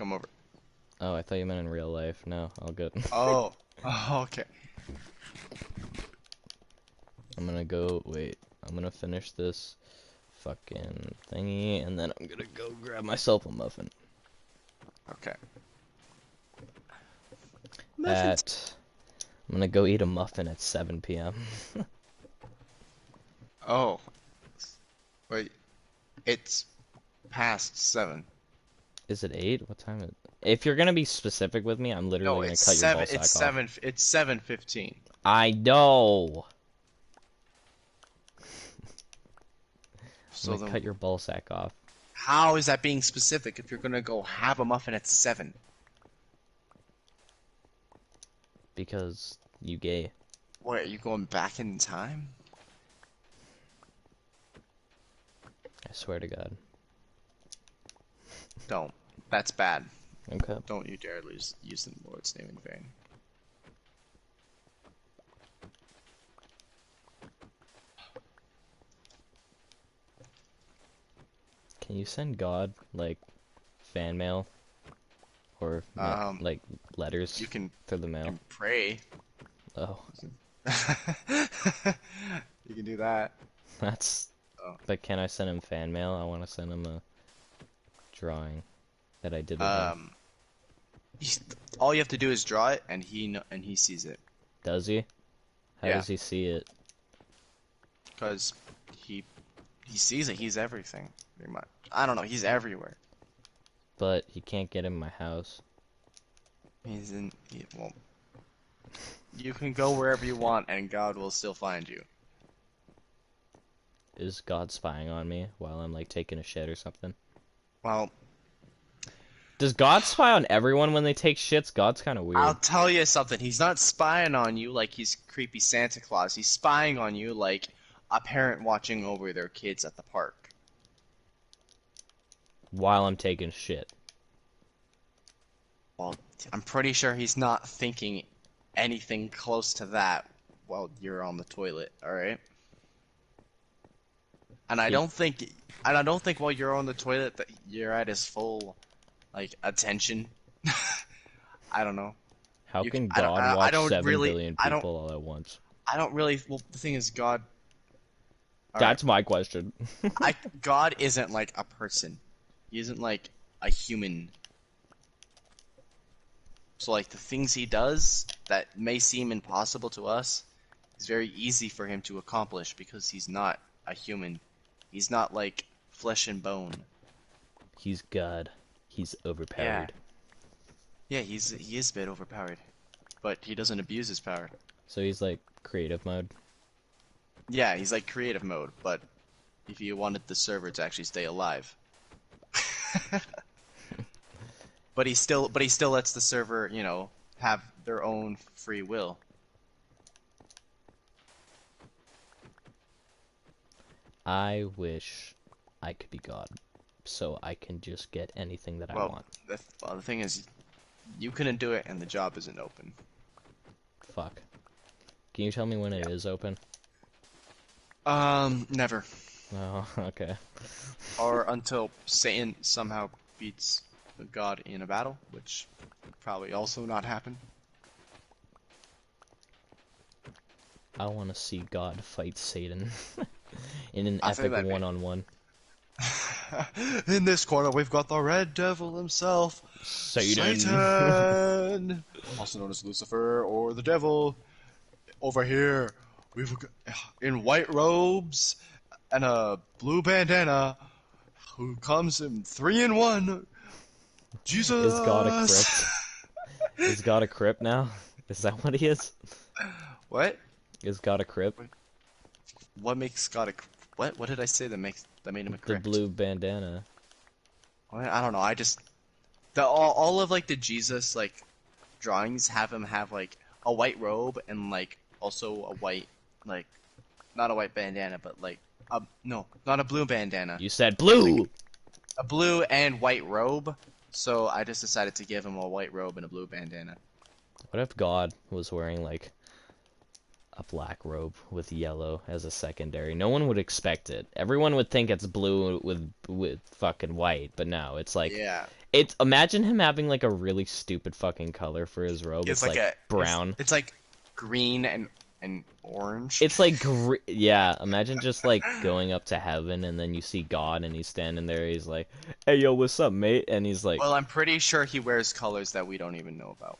come over. Oh, I thought you meant in real life. No, all good. Oh, okay. I'm gonna go, wait, I'm gonna finish this fucking thingy, and then I'm gonna go grab myself a muffin. Okay. I'm gonna go eat a muffin at 7 p.m. Oh, wait. It's past 7. Is it 8? What time is it? If you're gonna be specific with me, I'm No, literally gonna it's cut your ball 7. sack off. It's 7:15. I know! I'm So gonna then, cut your ball sack off. how is that being specific if you're gonna go have a muffin at 7? Because you gay. What, are you going back in time? I swear to God. Don't. That's bad. Okay. Don't you dare use the Lord's name in vain. Can you send God, like, fan mail? Or, Um, like, letters you through the mail? can pray. Oh, You can do that. that's... Oh. But can I send him fan mail? I want to send him a drawing that I did with him. All you have to do is draw it, and he sees it. Does he? How Yeah. does he see it? Because he sees it. He's everything, pretty much. I don't know. He's everywhere. But he can't get in my house. Well, you can go wherever you want, and God will still find you. Is God spying on me while I'm, like, taking a shit or something? Well, Does God spy on everyone when they take shits? God's kind of weird. I'll tell you something. He's not spying on you like he's creepy Santa Claus. He's spying on you like a parent watching over their kids at the park. While I'm taking shit. Well, I'm pretty sure he's not thinking anything close to that while you're on the toilet, alright? And I don't think while you're on the toilet that you're at his full, like, attention. I don't know. How can I don't, God I watch don't 7 really, billion I don't, people all at once? I don't really, well, the thing is, God, That's my question. God isn't like a person. He isn't like a human. So, like, the things he does that may seem impossible to us is very easy for him to accomplish because he's not a human. He's not like flesh and bone. He's God. He's overpowered. Yeah, he is a bit overpowered, but he doesn't abuse his power. So he's like creative mode. Yeah, he's like creative mode, but if you wanted the server to actually stay alive. But he still lets the server, you know, have their own free will. I wish I could be God, so I can just get anything that I want. The thing is, you couldn't do it, and the job isn't open. Fuck. Can you tell me when it is open? Never. Oh, okay. Or until Satan somehow beats God in a battle, which would probably also not happen. I want to see God fight Satan in an I think epic that'd be- one-on-one. In this corner, we've got the Red Devil himself, Satan, also known as Lucifer or the Devil. Over here, we've got, in white robes and a blue bandana, who comes in 3 in 1. Jesus. Is God a crypt? Is God a crypt now? Is that what he is? What? Is God a crypt? What makes God a? What? What did I say that made him a The crypt? blue bandana. I don't know. I just all of like the Jesus like drawings have him have like a white robe and like also a white like not a white bandana but like no, not a blue bandana. You said blue. Like, a blue and white robe. So I just decided to give him a white robe and a blue bandana. What if God was wearing like a black robe with yellow as a secondary? No one would expect it. Everyone would think it's blue with fucking white, but no, it's like Yeah. It's imagine him having like a really stupid fucking color for his robe. It's It's like like a brown. it's like green and orange. It's like yeah. Imagine just like going up to heaven and then you see God and he's standing there. He's like, "Hey yo, what's up, mate?" And he's like, Well, I'm pretty sure he wears colors that we don't even know about.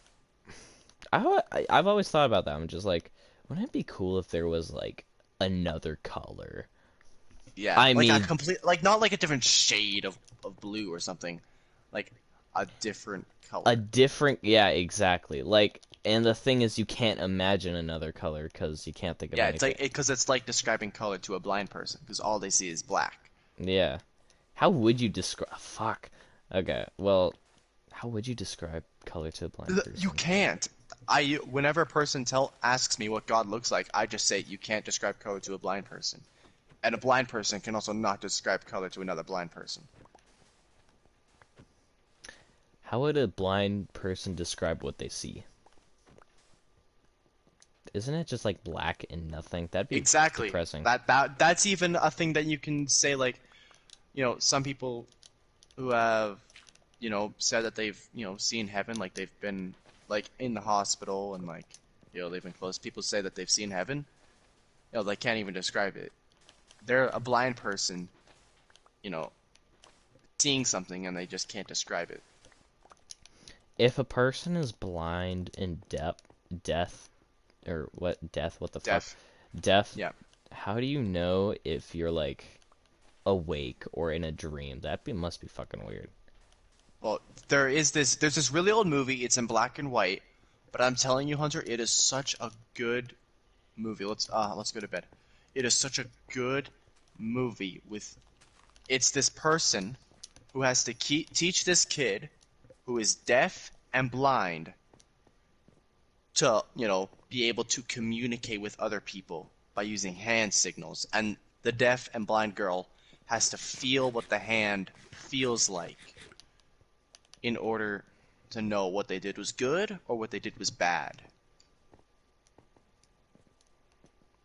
I've always thought about that. I'm just like, wouldn't it be cool if there was like another color? Yeah, I like a mean, complete, like not like a different shade of blue or something, like a different a color. different, yeah, exactly. Like, and the thing is, you can't imagine another color because you can't think of Yeah, it's anything. like because it's like describing color to a blind person because all they see is black. Yeah. How would you describe? Fuck. Okay. Well, how would you describe color to a blind You person? can't. Whenever a person asks me what God looks like, I just say you can't describe color to a blind person, and a blind person can also not describe color to another blind person. How would a blind person describe what they see? Isn't it just like black and nothing? That'd be Exactly. depressing. That's even a thing that you can say like, some people who have, said that they've, seen heaven, like they've been like in the hospital and like, they've been close. People say that they've seen heaven. They can't even describe it. They're a blind person, you know, seeing something and they just can't describe it. If a person is blind and deaf, or what, death, what the fuck? Deaf. Deaf, Yeah. how do you know if you're like awake or in a dream? Must be fucking weird. Well, there's this really old movie. It's in black and white, but I'm telling you, Hunter, it is such a good movie. Let's go to bed. It is such a good movie with it's this person who has to teach this kid who is deaf and blind to, be able to communicate with other people by using hand signals. And the deaf and blind girl has to feel what the hand feels like in order to know what they did was good or what they did was bad.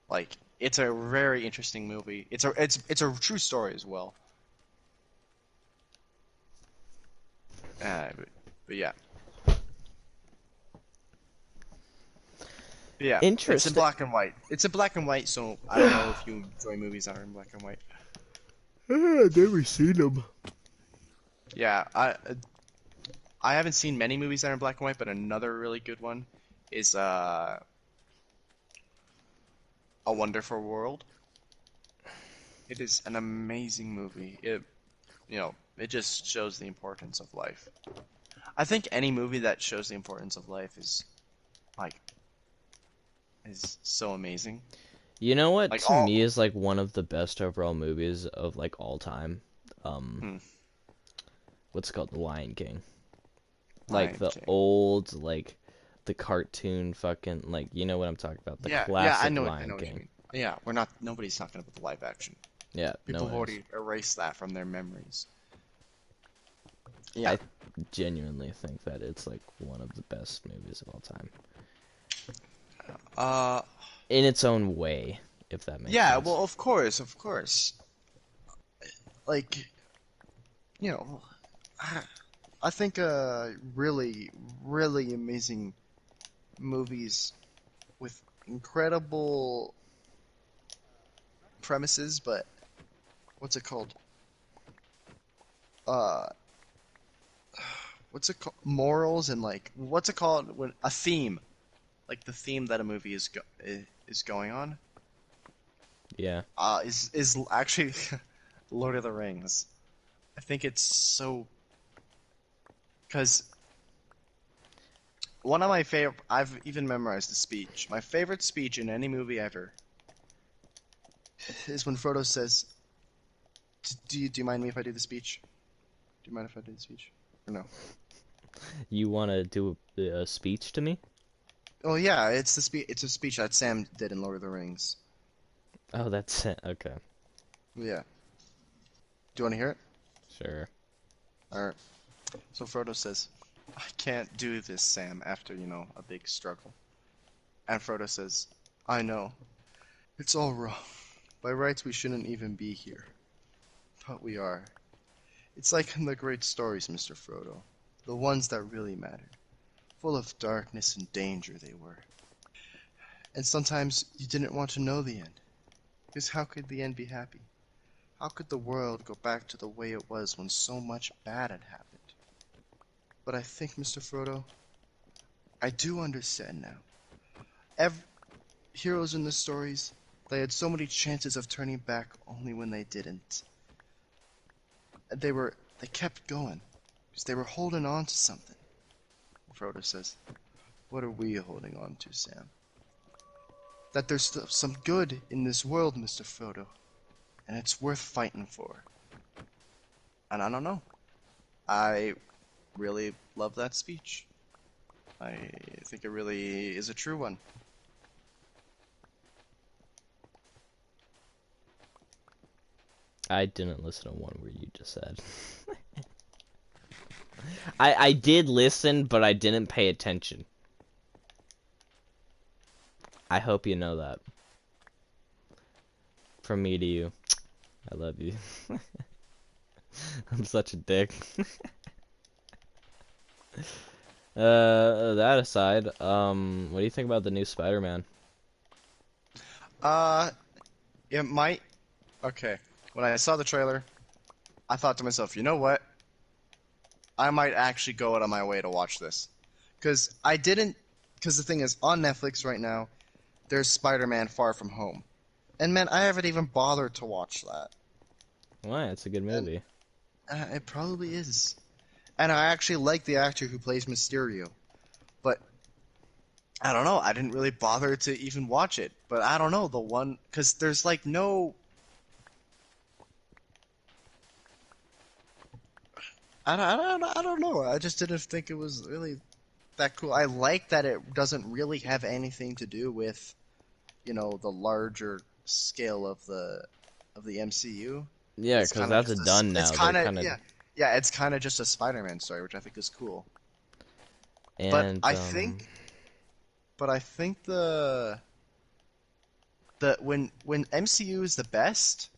Like, it's a very interesting movie. It's a true story as well. But yeah. Yeah, it's in Interesting. black and white. It's in black and white, so I don't know if you enjoy movies that are in black and white. I've never seen them. Yeah, I haven't seen many movies that are in black and white, but another really good one is A Wonderful World. It is an amazing movie. It just shows the importance of life. I think any movie that shows the importance of life like is so amazing. You know what Like to me all is like one of the best overall movies of like all time? Um, hmm, what's it called? The Lion King. Like Lion the King. old, like the cartoon fucking, like, you know what I'm talking about? The Yeah, classic I Lion know what you King. mean. Yeah, nobody's talking about the live action. Yeah, no People have one is. already erased that from their memories. Yeah. I genuinely think that it's like one of the best movies of all time. Uh, In its own way, if that makes yeah, sense. well, of course, of course. Like, you know, I I think really, really amazing movies with incredible premises, but what's it called? Uh, what's it called? Morals and like, what's it called? When a theme, like the theme that a movie is going on, Yeah. is actually Lord of the Rings. I think it's so because one of my favorite. I've even memorized the speech. My favorite speech in any movie ever is when Frodo says, "Do you mind me if I do the speech? Do you mind if I do the speech? Or no?" You want to do a speech to me? Oh yeah, it's the speech. It's a speech that Sam did in Lord of the Rings. Oh, that's it. Okay. Yeah. Do you want to hear it? Sure. All right. So Frodo says, "I can't do this, Sam." After a big struggle, and Frodo says, "I know. It's all wrong. By rights, we shouldn't even be here, but we are. It's like in the great stories, Mr. Frodo. The ones that really mattered. Full of darkness and danger they were. And sometimes you didn't want to know the end. Because how could the end be happy? How could the world go back to the way it was when so much bad had happened? But I think, Mr. Frodo, I do understand now. Heroes in the stories, they had so many chances of turning back only when they didn't. They kept going, because they were holding on to something. Frodo says, what are we holding on to, Sam? That there's some good in this world, Mr. Frodo, and it's worth fighting for. And I don't know. I really love that speech. I think it really is a true one. I didn't listen to one word you just said. I did listen, but I didn't pay attention. I hope you know that. From me to you, I love you. I'm such a dick. That aside, what do you think about the new Spider-Man? It might. Okay. When I saw the trailer, I thought to myself, you know what? I might actually go out of my way to watch this. Because the thing is, on Netflix right now, there's Spider-Man Far From Home. And man, I haven't even bothered to watch that. Why? It's a good movie. And, it probably is. And I actually like the actor who plays Mysterio. But, I don't know, I didn't really bother to even watch it. But I don't know, because there's like no... I don't know. I just didn't think it was really that cool. I like that it doesn't really have anything to do with, the larger scale of the MCU. Yeah, It's because kind of that's just done it's now. They're kind of kind of yeah. It's kind of just a Spider-Man story, which I think is cool. But and I think, the when MCU is the best,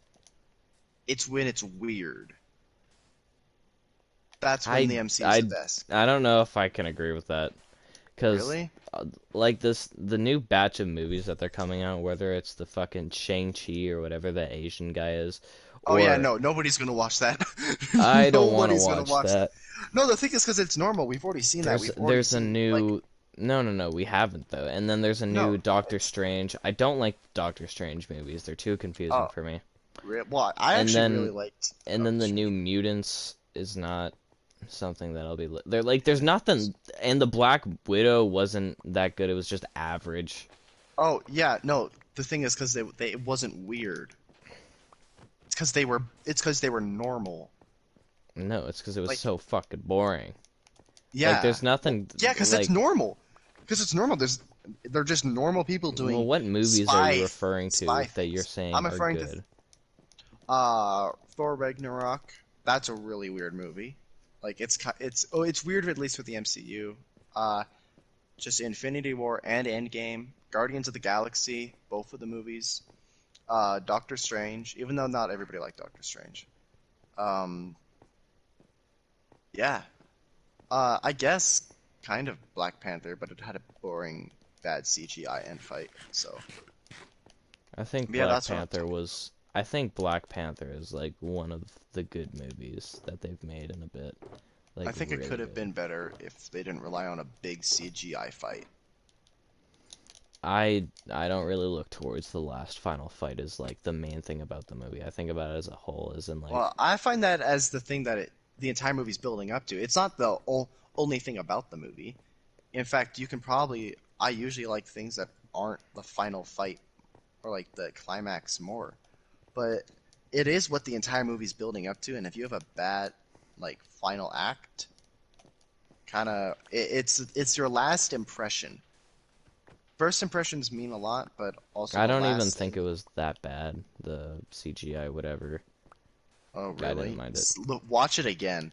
it's when it's weird. That's when I the MCU is the I best. I don't know if I can agree with that. Because, Really? like the new batch of movies that they're coming out, whether it's the fucking Shang-Chi or whatever the Asian guy is, Oh yeah, or no, nobody's gonna watch that. I don't want to Nobody's gonna watch watch that. that. No, the thing is because it's normal. We've already seen that. We've already There's a seen like new no, we haven't though. And then there's a no. new Doctor It's Strange. I don't like Doctor Strange movies. They're too confusing oh, for me. well, I And actually really then liked and then Doctor the new Strange. Mutants is not something that I'll be they're like there's nothing, and the Black Widow wasn't that good. It was just average. Oh yeah, no. The thing is because it wasn't weird. It's because they were normal. No, it's because it was Like so fucking boring. Like, yeah, there's well, nothing, yeah, because it's like, normal. Because it's normal. They're just normal people well, doing what movies are you spy referring spy to that you're things. saying I'm are referring to good? Thor Ragnarok. That's a really weird movie. Like it's weird at least with the MCU. Uh, just Infinity War and Endgame, Guardians of the Galaxy, both of the movies. Doctor Strange, even though not everybody liked Doctor Strange. Um, yeah. I guess kind of Black Panther, but it had a boring, bad CGI end fight. So I think yeah, Black that's what I'm Panther talking. was, I think Black Panther is, like, one of the good movies that they've made in a bit. I Like, think it really could have good. been better if they didn't rely on a big CGI fight. I don't really look towards the last final fight as, like, the main thing about the movie. I think about it as a whole, as in, like, Well, I find that as the thing that the entire movie's building up to. It's not the only thing about the movie. In fact, I usually like things that aren't the final fight or like the climax more. But it is what the entire movie's building up to, and if you have a bad like final act, kind of it's your last impression. First impressions mean a lot, but also I the don't even last think thing. it was that bad, the CGI, whatever. Oh, I didn't really? mind it. Look, watch it again.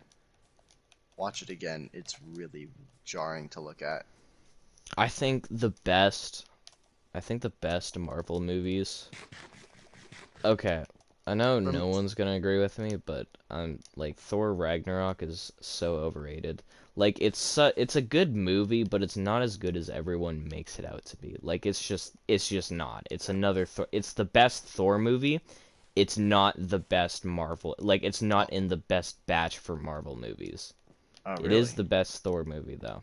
Watch it again. It's really jarring to look at. I think the best I think the best Marvel movies. Okay. I know From no one's gonna agree with me, but like Thor Ragnarok is so overrated. Like it's a good movie, but it's not as good as everyone makes it out to be. Like it's just not. It's another Thor. It's the best Thor movie. It's not the best Marvel. Like it's not in the best batch for Marvel movies. oh It is really? the best Thor movie though.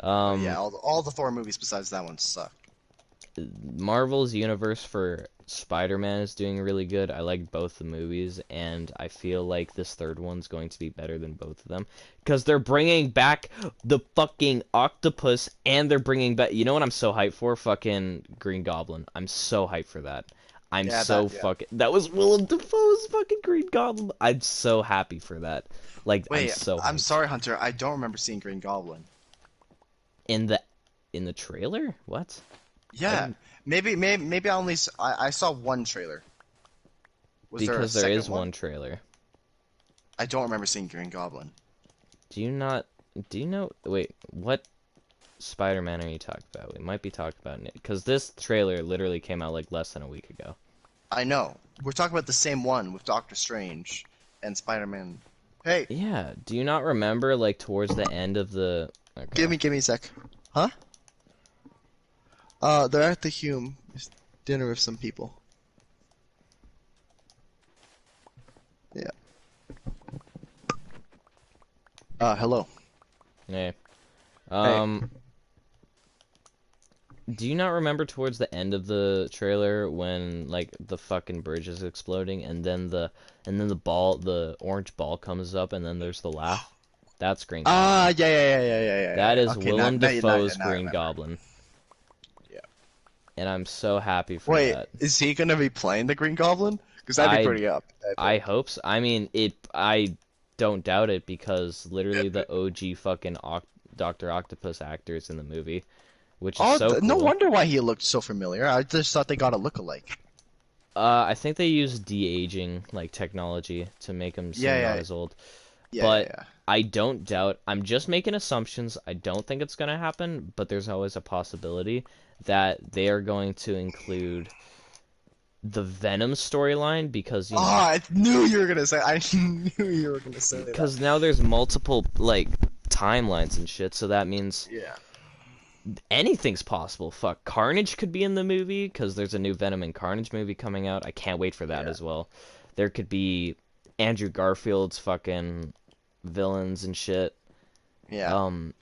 Oh yeah, Um, all the Thor movies besides that one suck. Marvel's universe for Spider-Man is doing really good. I like both the movies, and I feel like this third one's going to be better than both of them because they're bringing back the fucking octopus, and they're bringing back. You know what I'm so hyped for? Fucking Green Goblin. I'm so hyped for that. I'm Yeah, so that yeah. fucking. That was Willem Dafoe's fucking Green Goblin. I'm so happy for that. Like I'm Wait, so I'm hyped. sorry, Hunter. I don't remember seeing Green Goblin. In the in the trailer? What? I Yeah, didn't maybe I saw one trailer. Was there a because there second is one? one trailer. I don't remember seeing Green Goblin. Do you not? Do you know? Wait, what Spider-Man are you talking about? We might be talking about it because this trailer literally came out like less than a week ago. I know. We're talking about the same one with Doctor Strange and Spider-Man. Hey, Yeah. Do you not remember like towards the end of the? Okay. give me a sec. Huh? They're at the Hume. It's dinner with some people. Yeah. Hello. Yeah. Hey. Um. Do you not remember towards the end of the trailer when like the fucking bridge is exploding and then the ball the orange ball comes up and then there's the laugh? That's Green Goblin. Yeah. That is Okay, Willem Dafoe's now I Green remember. Goblin, Yeah. and I'm so happy for Wait, that. is he gonna be playing the Green Goblin? Because that'd be I pretty up, I I think. hope so. I mean, I don't doubt it because literally the OG fucking Doctor Octopus actor is in the movie, which is Oh, so no cool. wonder why he looked so familiar. I just thought they got a look-alike. I think they use de-aging like technology to make him seem not Yeah, as old. yeah, But yeah. I don't doubt. I'm just making assumptions. I don't think it's gonna happen, but there's always a possibility that they are going to include the Venom storyline because Oh, I knew you were gonna say. I knew you were gonna say that. because now there's multiple like timelines and shit, so that means Yeah. anything's possible. Fuck, Carnage could be in the movie because there's a new Venom and Carnage movie coming out. I can't wait for that Yeah. as well. There could be Andrew Garfield's fucking villains and shit. Yeah. Um,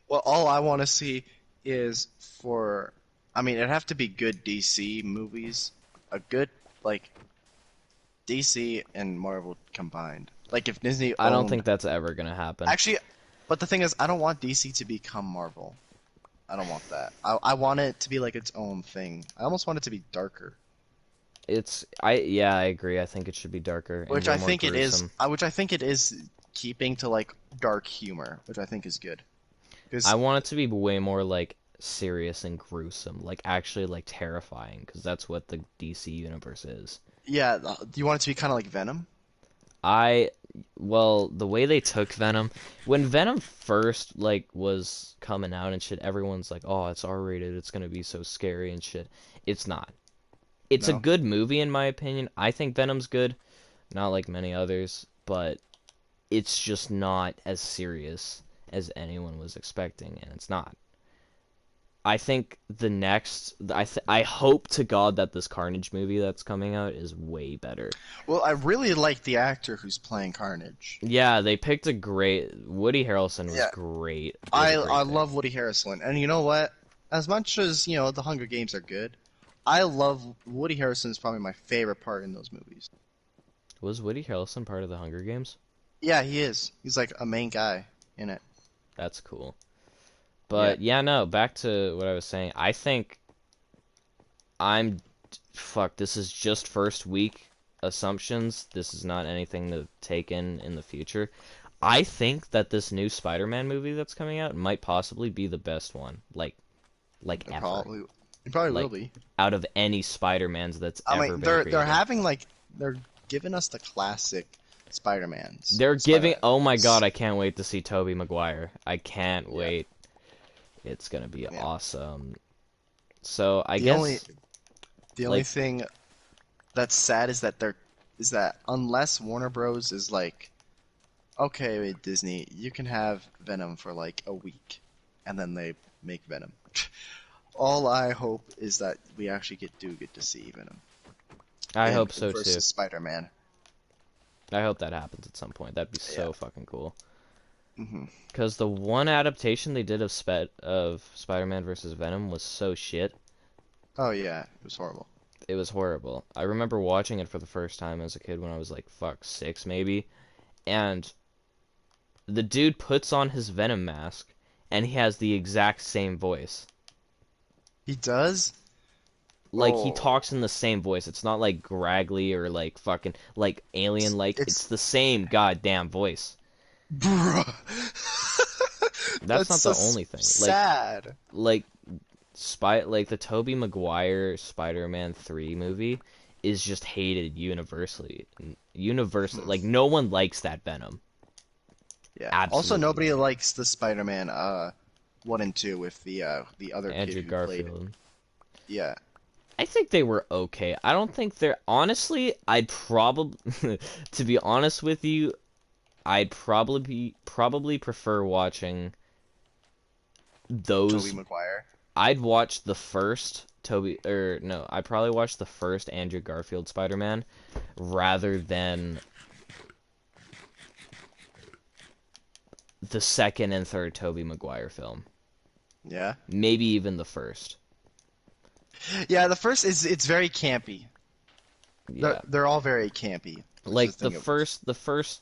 Well, all I want to see is for. I mean, it'd have to be good DC movies. A good like DC and Marvel combined. Like if Disney I don't owned. think that's ever gonna happen. Actually, but the thing is, I don't want DC to become Marvel. I don't want that. I want it to be like its own thing. I almost want it to be darker, Yeah, I agree. I think it should be darker and which way I more think it is. gruesome. Which I think it is keeping to like dark humor, which I think is good. I Because want it to be way more like serious and gruesome, like actually like terrifying, because that's what the DC universe is. yeah, do you want it to be kind of like Venom? I well, the way they took Venom, when Venom first like was coming out and shit, everyone's like, "Oh, it's R-rated. It's gonna be so scary and shit." It's not. It's a No. good movie in my opinion. I think Venom's good, not like many others, but it's just not as serious as anyone was expecting, and it's not. I think the next, I hope to God that this Carnage movie that's coming out is way better. Well, I really like the actor who's playing Carnage. Yeah, they picked a great. Woody Harrelson was Yeah, great. Was a I great pick. love Woody Harrelson, and you know what? As much as the Hunger Games are good, I love Woody Harrelson is probably my favorite part in those movies. Was Woody Harrelson part of the Hunger Games? Yeah, he is. He's like a main guy in it. That's cool. Yeah. But yeah, no, back to what I was saying. I think I'm fuck, this is just first week assumptions. This is not anything to take in the future. I think that this new Spider-Man movie that's coming out might possibly be the best one. Like It ever. probably will Like be. out of any Spider-Mans that's I ever mean, been created. they're giving us the classic Spider-Mans. They're giving oh my Spider-Mans. god, I can't wait to see Tobey Maguire. I can't Yeah. wait. It's gonna be Yeah. awesome. So I The only guess the only like thing that's sad is that they're is that unless Warner Bros. Is like, okay, wait, Disney, you can have Venom for like a week, and then they make Venom. All I hope is that we actually get to see Venom I in hope so too. versus Spider-Man. I hope that happens at some point. That'd be Yeah. so fucking cool. Hmm. Because the one adaptation they did of Spider-Man versus Venom was so shit. Oh yeah, it was horrible. It was horrible. I remember watching it for the first time as a kid when I was like, fuck, 6 maybe. And the dude puts on his Venom mask, and he has the exact same voice. He does? Like, he Oh, talks in the same voice. It's not like graggly or like fucking like alien-like. It's it's the same goddamn voice. bruh. That's That's not so the only thing. sad. Like like the Tobey Maguire Spider-Man 3 movie is just hated universally. Universally, Hmm. like no one likes that Venom. Yeah. Also, Absolutely no nobody one. likes the Spider-Man 1 and 2 with the other kid Andrew who played. Garfield. Yeah. I think they were okay. I don't think they're honestly, I'd probably to be honest with you, I'd probably prefer watching Tobey those. Maguire. I'd watch the first Toby or no, I'd probably watch the first Andrew Garfield Spider-Man rather than the second and third Tobey Maguire film. Yeah. Maybe even the first. Yeah, the first is it's very campy. Yeah. They're all very campy, which is Like the thing. the first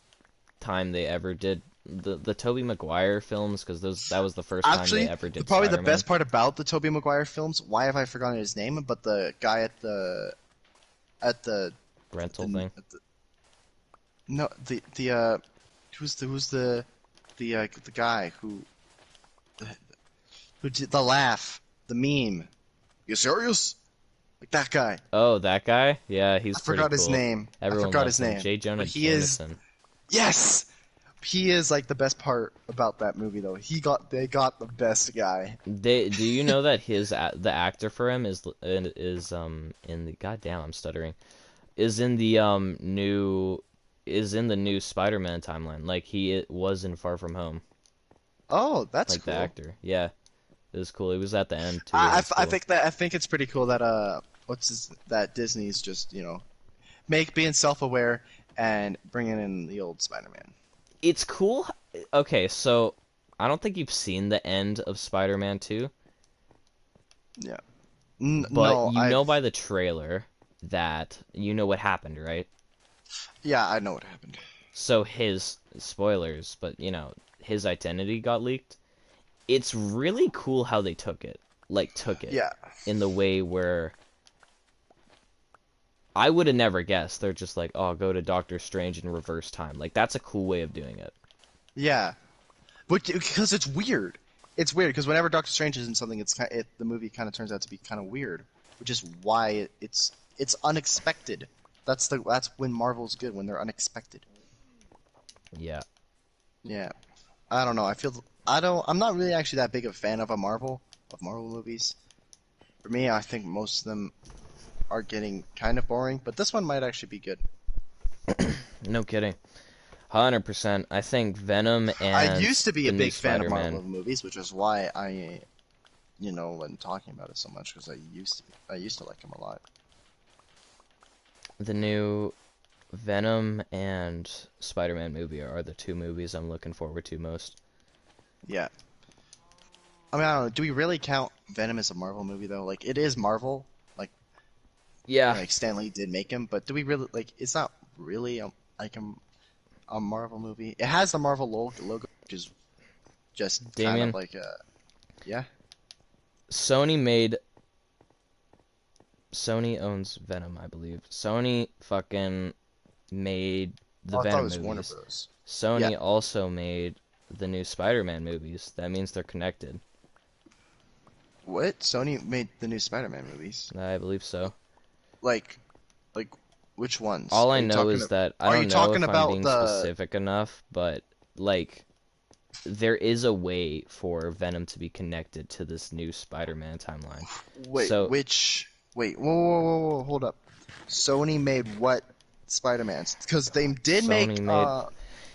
time they ever did the Tobey Maguire films because those that was the first time they Actually, ever did probably the Spider-Man best part about the Tobey Maguire films, why have I forgotten his name? But the guy at rental thing. the no who's the guy who did the laugh, the meme. You serious? Like that guy. Oh, that guy? Yeah, I he's pretty forgot his cool. name. I Everyone forgot loves his him. name. J. Jonah But he is Jameson. yes. He is like the best part about that movie though. They got the best guy. Do you know that the actor for him is in the goddamn I'm stuttering is in the new Spider-Man timeline like was in Far From Home Oh, that's like the cool. actor. Yeah, it was cool. He was at the end too. It was I cool. think that I think it's pretty cool that that Disney's just being self-aware and bringing in the old Spider-Man. It's cool. Okay, so I don't think you've seen the end of Spider-Man 2, Yeah. but No, you know by the trailer that you know what happened, right? yeah, I know what happened. So his spoilers, but his identity got leaked. It's really cool how they took it Yeah. in the way where I would have never guessed. They're just like, oh, go to Doctor Strange in reverse time. Like that's a cool way of doing it. Yeah. But because it's weird. It's weird because whenever Doctor Strange is in something, the movie kind of turns out to be kind of weird, which is why it's unexpected. That's when Marvel's good, when they're unexpected. Yeah. Yeah. I don't know. I'm not really actually that big of a fan of Marvel movies. For me, I think most of them are getting kind of boring, but this one might actually be good. No kidding. 100%. I think Venom I and used to be the a new big fan of Spider-Man. Marvel movies, which is why wasn't talking about it so much because I used to like them a lot. The new Venom and Spider-Man movie are the two movies I'm looking forward to most. Yeah. I mean, I don't know. Do we really count Venom as a Marvel movie though? Like, it is Marvel. Yeah, Like Stan Lee did make him, but do we really like? It's not really a Marvel movie. It has the Marvel logo, which is just kind of Damien, like yeah. Sony made Sony owns Venom, I believe. Sony fucking made the Oh, I thought it Venom was Warner movies. Bros. Yeah. Sony also made the new Spider-Man movies. That means they're connected. What? Sony made the new Spider-Man movies. I believe so. Like, like which ones? All I know is that I Are you don't know talking if I'm about being specific enough, but like there is a way for Venom to be connected to this new Spider-Man timeline. wait, So which? Wait, whoa, hold up. Sony made what Spider-Mans because they did Sony make made.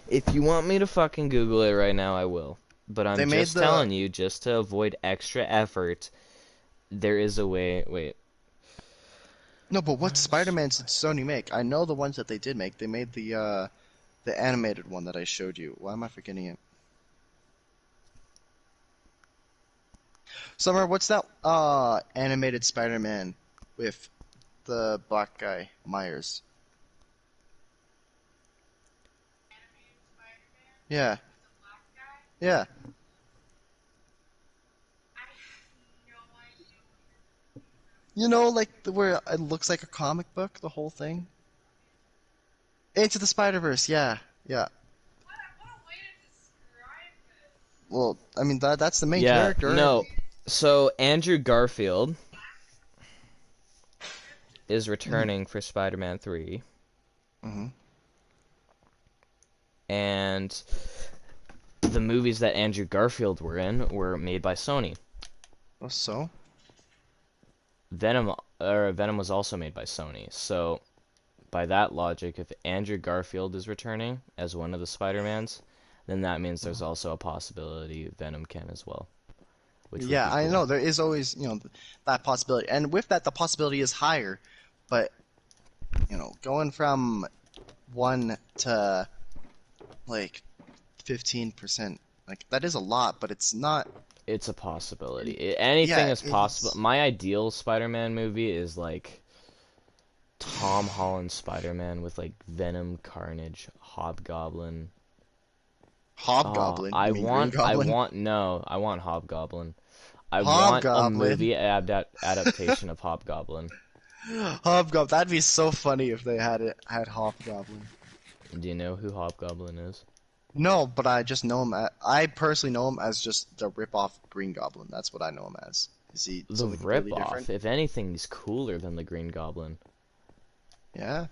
If you want me to fucking Google it right now, I will. But they I'm made just the telling you, just to avoid extra effort, there is a way. Wait. no, but what Spider-Mans did Sony make? I know the ones that they did make. They made the animated one that I showed you. Why am I forgetting it? Summer, what's that animated Spider-Man with the black guy, Myers? Yeah. Yeah. You know, like where it looks like a comic book, the whole thing? Into the Spider-Verse, yeah. Yeah. Well, I mean that's the main Yeah, character. no. So Andrew Garfield is returning for Spider-Man 3, Mm-hmm. and the movies that Andrew Garfield were in were made by Sony. Oh, so? Venom was also made by Sony. So by that logic, if Andrew Garfield is returning as one of the Spider-Mans, then that means there's also a possibility Venom can as well, which would Yeah, be I cool. know there is always, that possibility. And with that the possibility is higher, but going from 1 to like 15%, like that is a lot, but it's not. It's a possibility. Anything Yeah, is possible. it's My ideal Spider-Man movie is like Tom Holland Spider-Man with like Venom, Carnage, Hobgoblin. Oh, Hobgoblin. You mean Green Goblin? no, I want Hobgoblin. I want a Hobgoblin. movie adaptation of Hobgoblin. Hobgoblin. That'd be so funny if they had Hobgoblin. Do you know who Hobgoblin is? No, but I just know him. I personally know him as just the rip-off Green Goblin. That's what I know him as. Is he The something completely rip-off. different? If anything, he's cooler than the Green Goblin. Yeah.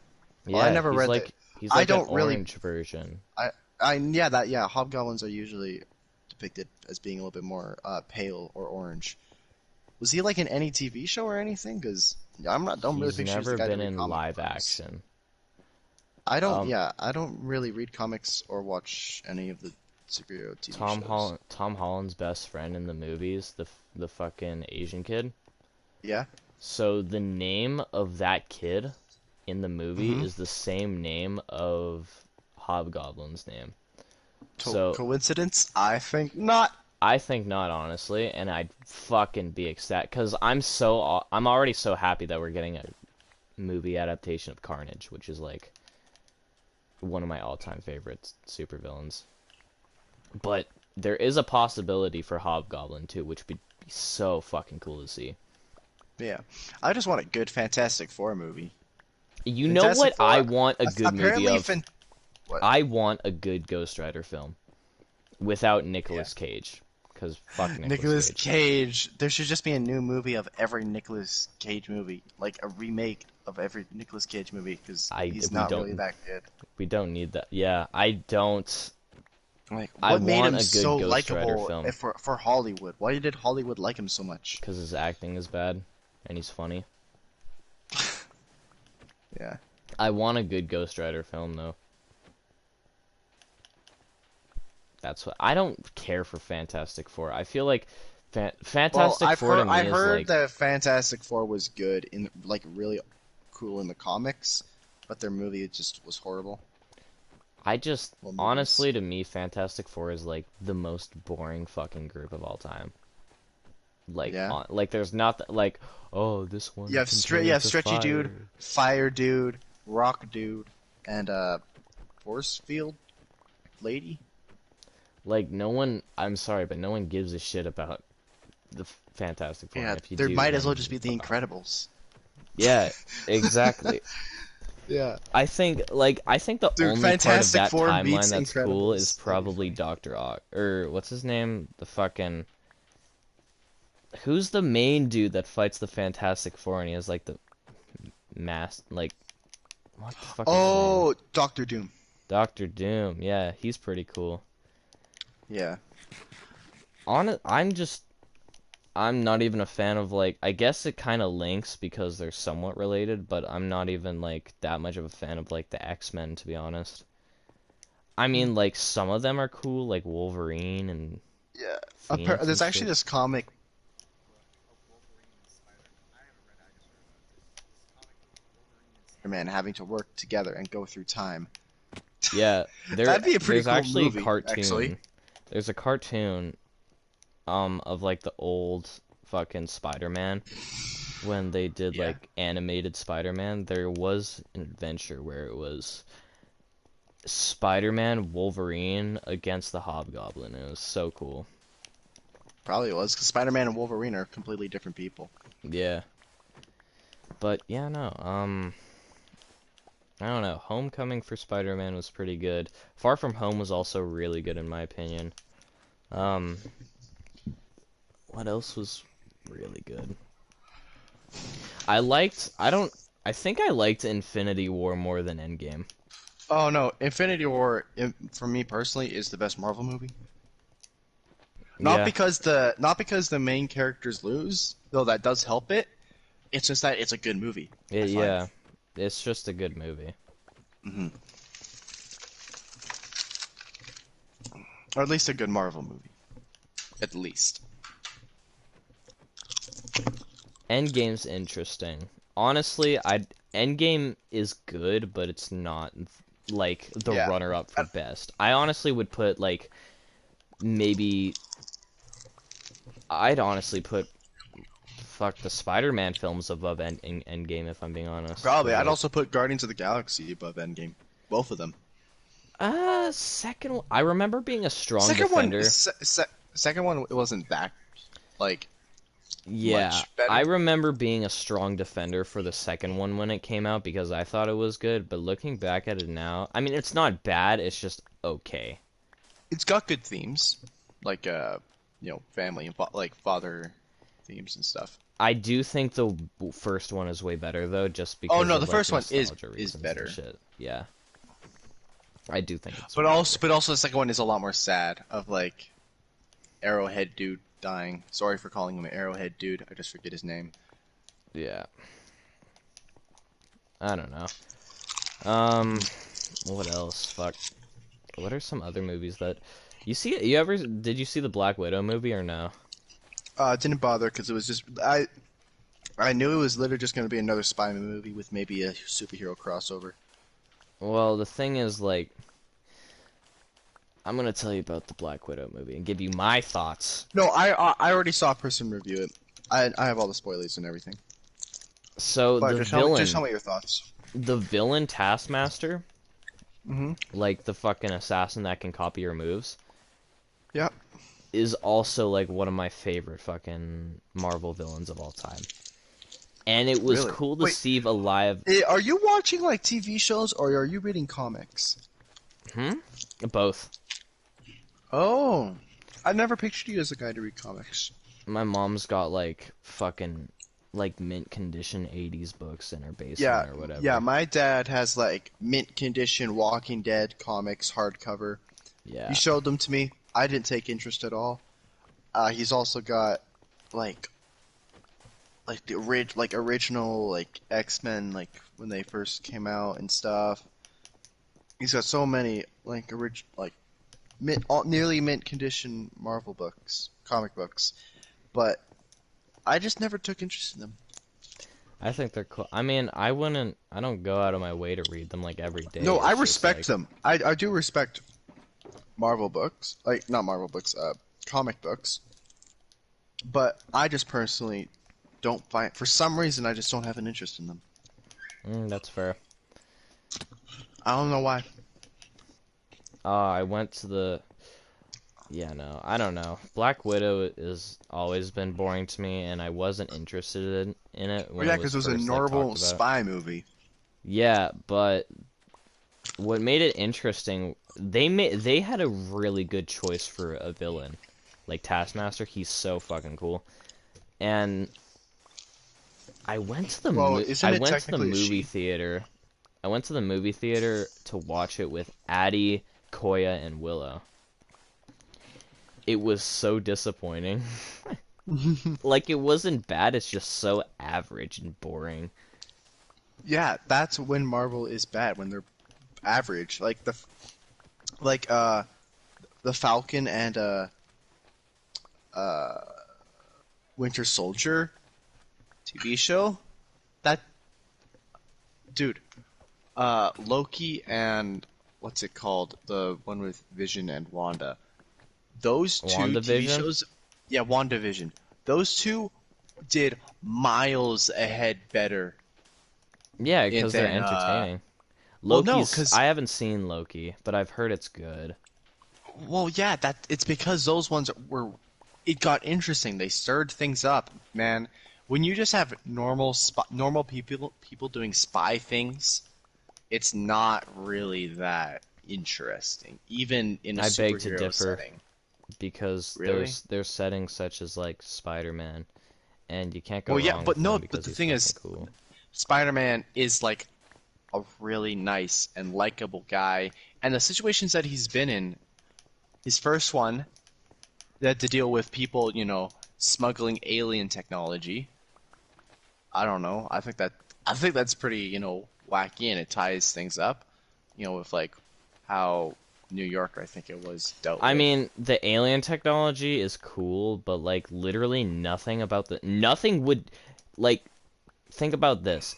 Well, I Yeah, never read that. he's I like an don't really. orange version. Yeah, Hobgoblins are usually depicted as being a little bit more pale or orange. Was he like in any TV show or anything? Because don't really He's picture he's the never guy to been read in comic live books. action. Um, I don't really read comics or watch any of the superhero TV shows. Tom Holland's best friend in the movies, the fucking Asian kid. Yeah. So the name of that kid in the movie Mm-hmm. is the same name of Hobgoblin's name. So Coincidence? I think not. I think not, honestly, and I'd fucking be ecstatic because I'm already so happy that we're getting a movie adaptation of Carnage, which is like one of my all-time favorite supervillains. But there is a possibility for Hobgoblin too, which would be so fucking cool to see. Yeah. I just want a good Fantastic Four movie. You know Fantastic what I Four. want a good movie Apparently, of? what? I want a good Ghost Rider film without Yeah. Nicolas Cage, because fuck Nicolas Nicolas Cage. Cage. There should just be a new movie of every Nicolas Cage movie, like a remake of every Nicolas Cage movie, because I he's we not really don't that good. we don't need that. Yeah, I don't. Like, I what made want him a good so Ghost Rider likable film for Hollywood? Why did Hollywood like him so much? because his acting is bad and he's funny. Yeah. I want a good Ghost Rider film though. That's what I don't care for Fantastic Four. I feel like Well, Fantastic Four to me I is heard like that Fantastic Four was good in like really cool in the comics, but their movie just was horrible. I just Well, movies. honestly to me Fantastic Four is like the most boring fucking group of all time. Yeah. Like there's not like oh this one You can you turn have to Stretchy Dude, fire. Fire Dude, Rock Dude, and Force Field Lady. Like no one I'm sorry but no one gives a shit about the Fantastic Four. Yeah, And if you there do, might as well then just be The Incredibles. yeah, exactly. Yeah. I think the Dude, only part of Fantastic that Four timeline meets that's cool is Incredibles. That'd be probably funny. Doctor Ock or what's his name? The fucking who's the main dude that fights the Fantastic Four and he has like the mask like what the fuck is his name? Oh, Doctor Doom. Doctor Doom. Yeah, he's pretty cool. Yeah. On it, I'm not even a fan of like, I guess it kind of links because they're somewhat related, but I'm not even like that much of a fan of like the X-Men, to be honest. I mean, like some of them are cool, like Wolverine and Yeah. Phoenix and There's actually shit. this comic Man having to work together and go through time. Yeah, That'd be a pretty there's cool actually a movie, actually. cartoon. There's a cartoon of like the old fucking Spider-Man when they did Yeah. like animated Spider-Man. There was an adventure where it was Spider-Man, Wolverine against the Hobgoblin. It was so cool. Probably was, because Spider-Man and Wolverine are completely different people. Yeah. But yeah, no. I don't know. Homecoming for Spider-Man was pretty good. Far From Home was also really good in my opinion. Um, what else was really good? I think I liked Infinity War more than Endgame. Oh no, Infinity War, for me personally, is the best Marvel movie. Yeah, Not because the main characters lose, though that does help it. It's just that it's a good movie, I find. yeah. It's just a good movie. Hmm. Or at least a good Marvel movie. At least. Endgame's interesting. Honestly, Endgame is good, but it's not like the Yeah. runner-up for best. I honestly would put like maybe I'd honestly put fuck the Spider-Man films above Endgame if I'm being honest, Probably. because I'd like also put Guardians of the Galaxy above Endgame. Both of them. second one, I remember being a strong Second one, defender. second one, it wasn't that like Yeah, much I better. remember being a strong defender for the second one when it came out because I thought it was good, but looking back at it now, I mean, it's not bad, it's just okay. It's got good themes, like family and like father themes and stuff. I do think the first one is way better though, just Oh because no, of the like first one nostalgia is reasons and better, shit. Yeah, I do think it's but way better. also the second one is a lot more sad. Of like Arrowhead dude dying. Sorry for calling him an Arrowhead dude. I just forget his name. Yeah, I don't know. Um, what else? Fuck. What are some other movies that you see? You ever did you see the Black Widow movie or no? Didn't bother because it was just I knew it was literally just going to be another spy movie with maybe a superhero crossover. Well, the thing is, like, I'm gonna tell you about the Black Widow movie and give you my thoughts. No, I already saw a person review it. I have all the spoilers and everything. So But just tell me your thoughts. the villain Taskmaster, Mm-hmm. like the fucking assassin that can copy your moves, Yeah. is also like one of my favorite fucking Marvel villains of all time. And it was Really? cool to Wait, see alive. are you watching like TV shows or are you reading comics? Hmm? Both. Oh, I never pictured you as a guy to read comics. My mom's got like fucking like mint condition 80s books in her Yeah, basement or yeah. whatever. My dad has like mint condition Walking Dead comics hardcover. He Yeah. showed them to me. I didn't take interest at all. He's also got like like original like X-Men like when they first came out and stuff. He's got so many like nearly mint condition Marvel books, comic books, but I just never took interest in them. I think they're cool. I mean, I don't go out of my way to read them like every day. No, I It's just respect like, them. I do respect Marvel books, like not Marvel books, comic books. But I just personally don't find, for some reason, I just don't have an interest in them. that's fair. I don't know why. I went to the, yeah, no, I don't know. Black Widow has always been boring to me, and I wasn't interested in it Well, when yeah, it was because it was a first like normal talked about. spy movie. Yeah, but what made it interesting, they had a really good choice for a villain. Like Taskmaster, he's so fucking cool. And Well, I isn't it went to the technically a movie she? theater. I went to the movie theater to watch it with Addie, Koya, and Willow. It was so disappointing. Like, it wasn't bad, it's just so average and boring. Yeah, that's when Marvel is bad, when they're average. Like the Falcon and uh Winter Soldier TV show. That dude, Loki and what's it called? The one with Vision and Wanda. Those two TV WandaVision? shows, yeah, WandaVision. Those two did miles ahead better Yeah, in because they're than entertaining. well, no, Loki's, because I haven't seen Loki, but I've heard it's good. well, yeah, that it's because those ones were it got interesting. They stirred things up, man. When you just have normal people doing spy things, it's not really that interesting, even in a I beg to superhero differ, setting. because Really? there's settings such as, like, Spider-Man, and you can't go Well, yeah, wrong but with no, him but because the he's thing fucking is, cool. Spider-Man is like a really nice and likable guy, and the situations that he's been in, his first one, they had to deal with people, smuggling alien technology. I don't know. I think that's pretty, wacky and it ties things up, with like how New York, I think it was, dealt I with. mean, the alien technology is cool, but, like, literally nothing would, like, think about this.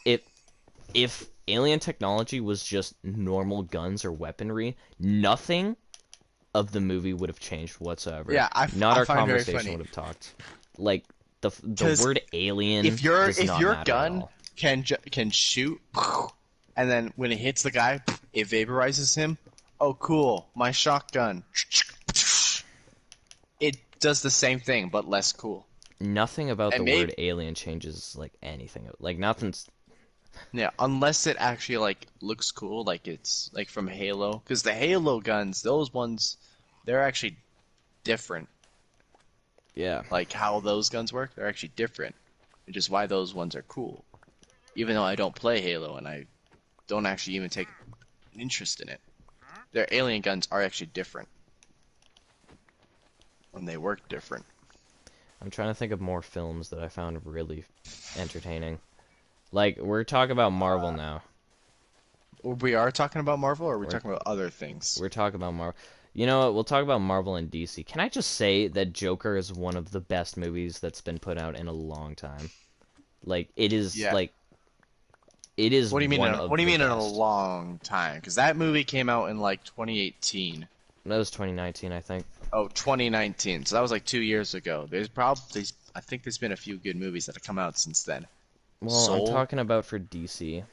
If alien technology was just normal guns or weaponry, nothing of the movie would have changed whatsoever. Yeah, Not I our find very conversation funny would have taled. Like, the because word alien does if not your matter at gun all. can shoot, and then when it hits the guy, it vaporizes him. Oh, cool! My shotgun. It does the same thing, but less cool. Nothing about And the maybe word alien changes, like, anything. Like, nothing's. yeah, unless it actually like looks cool, like it's like from Halo, because the Halo guns, those ones, they're actually different. Yeah. Like how those guns work, they're actually different, which is why those ones are cool. Even though I don't play Halo and I don't actually even take an interest in it, their alien guns are actually different, and they work different. I'm trying to think of more films that I found really entertaining. Like, we're talking about Marvel now. We are talking about Marvel, or are we We're talking about other things? we're talking about Marvel. You know what? We'll talk about Marvel and DC. Can I just say that Joker is one of the best movies that's been put out in a long time? Like, Yeah. it is What do you mean? one What do of you the mean in a best. long time? Because that movie came out in like 2018. That was 2019, I think. Oh, 2019. So that was like 2 years ago. I think there's been a few good movies that have come out since then. Well, I'm Soul. talking about for DC.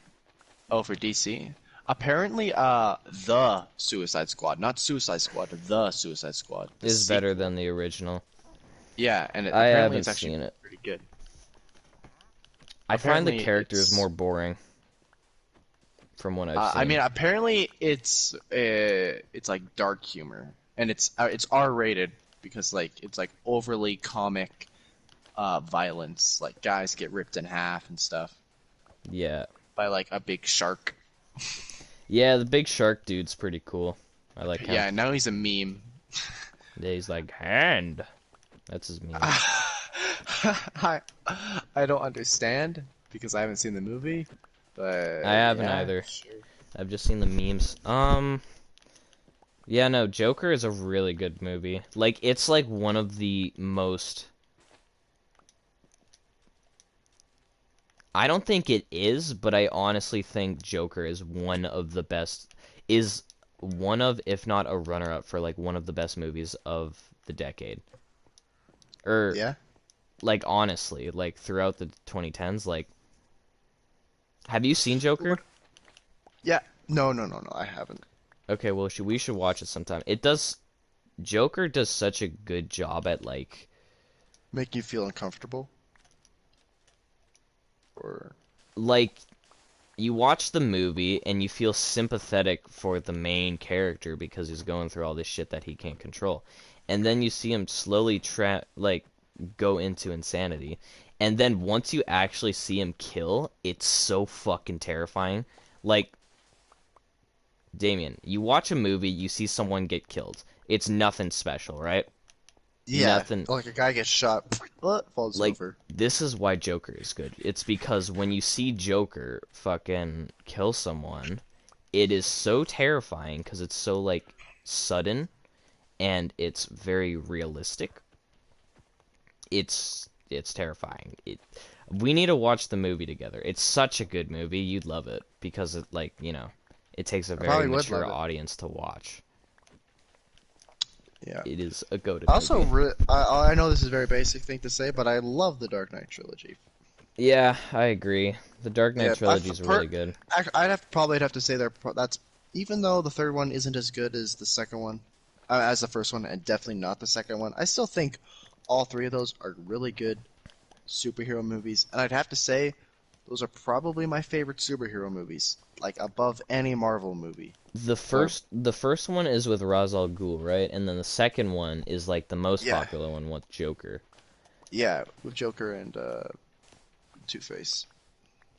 Oh, for DC. Apparently, the Suicide Squad, not Suicide Squad, the Suicide Squad, the Is better sequel. than the original. Yeah, and I apparently haven't it's actually seen it. pretty good. I find the Apparently, characters it's. more boring from what I've I seen. mean, apparently it's like dark humor, and it's R-rated because like it's like overly comic violence, like guys get ripped in half and stuff Yeah. by like a big shark. Yeah, the big shark dude's pretty cool. I like him. Yeah, now he's a meme. Yeah, he's like, hand. That's his meme. I I don't understand because I haven't seen the movie, I but haven't yeah, either. sure. I've just seen the memes. Yeah, no, Joker is a really good movie. Like, it's like one of the most. I don't think it is, but I honestly think Joker is one of the best. Is one of, if not a runner-up for, like, one of the best movies of the decade. Or, Yeah, like, honestly, like, throughout the 2010s, like, have you seen Joker? what? Yeah. No, no, no, no. I haven't. Okay, well, we should watch it sometime. It does. Joker does such a good job at, like, Make you feel uncomfortable, or like you watch the movie and you feel sympathetic for the main character because he's going through all this shit that he can't control. And then you see him slowly go into insanity. And then once you actually see him kill, it's so fucking terrifying. Like, Damien, you watch a movie, you see someone get killed. It's nothing special, right? Yeah, Nothing. like a guy gets shot, falls Like, over. this is why Joker is good. It's because when you see Joker fucking kill someone, it is so terrifying because it's so, like, sudden and it's very realistic. It's terrifying. We need to watch the movie together. It's such a good movie. You'd love it because it, like, it takes a I very probably would mature love it. audience to watch. Yeah. It is a goated I also, movie. I know this is a very basic thing to say, but I love the Dark Knight trilogy. Yeah, I agree. The Dark Knight Yeah, trilogy is really good. I'd have to say that's even though the third one isn't as good as the second one, as the first one, and definitely not the second one. I still think all three of those are really good superhero movies, and I'd have to say those are probably my favorite superhero movies, like above any Marvel movie. The Or first one is with Ra's al Ghul, right? And then the second one is like the most yeah, popular one with Joker. yeah, with Joker and Two-Face.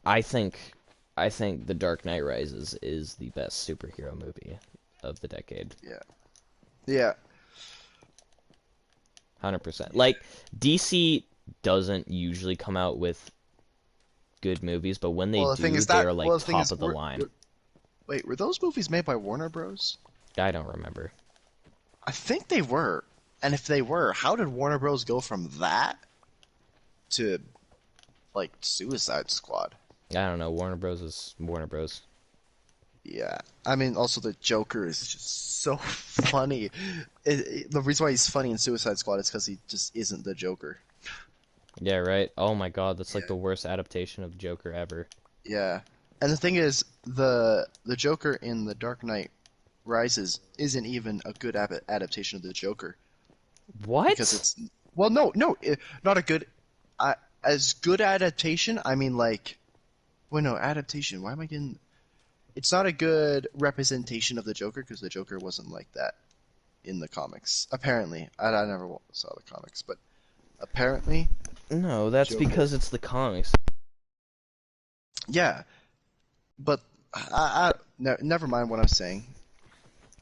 I think I think The Dark Knight Rises is the best superhero movie of the decade. Yeah, yeah, 100%. yeah. Like DC doesn't usually come out with good movies, but when they Well, the thing do, is they that are like well, the thing top is, of the line. wait, were those movies made by Warner Bros? I don't remember. I think they were. And if they were, how did Warner Bros. Go from that to like Suicide Squad? I don't know. Warner Bros is Warner Bros. Yeah, I mean, also the Joker is just so funny. The reason why he's funny in Suicide Squad is because he just isn't the Joker. Yeah, right. Oh my God, that's like Yeah, the worst adaptation of Joker ever. yeah. And the thing is, the Joker in The Dark Knight Rises isn't even a good adaptation of the Joker because What? it's well, no, not a good, uh, as good adaptation. I mean, like, well, no, adaptation. Why am I getting? It's not a good representation of the Joker because the Joker wasn't like that in the comics. Apparently, I never saw the comics, but apparently, No, that's Joker. because it's the comics. Yeah, but never mind what I'm saying.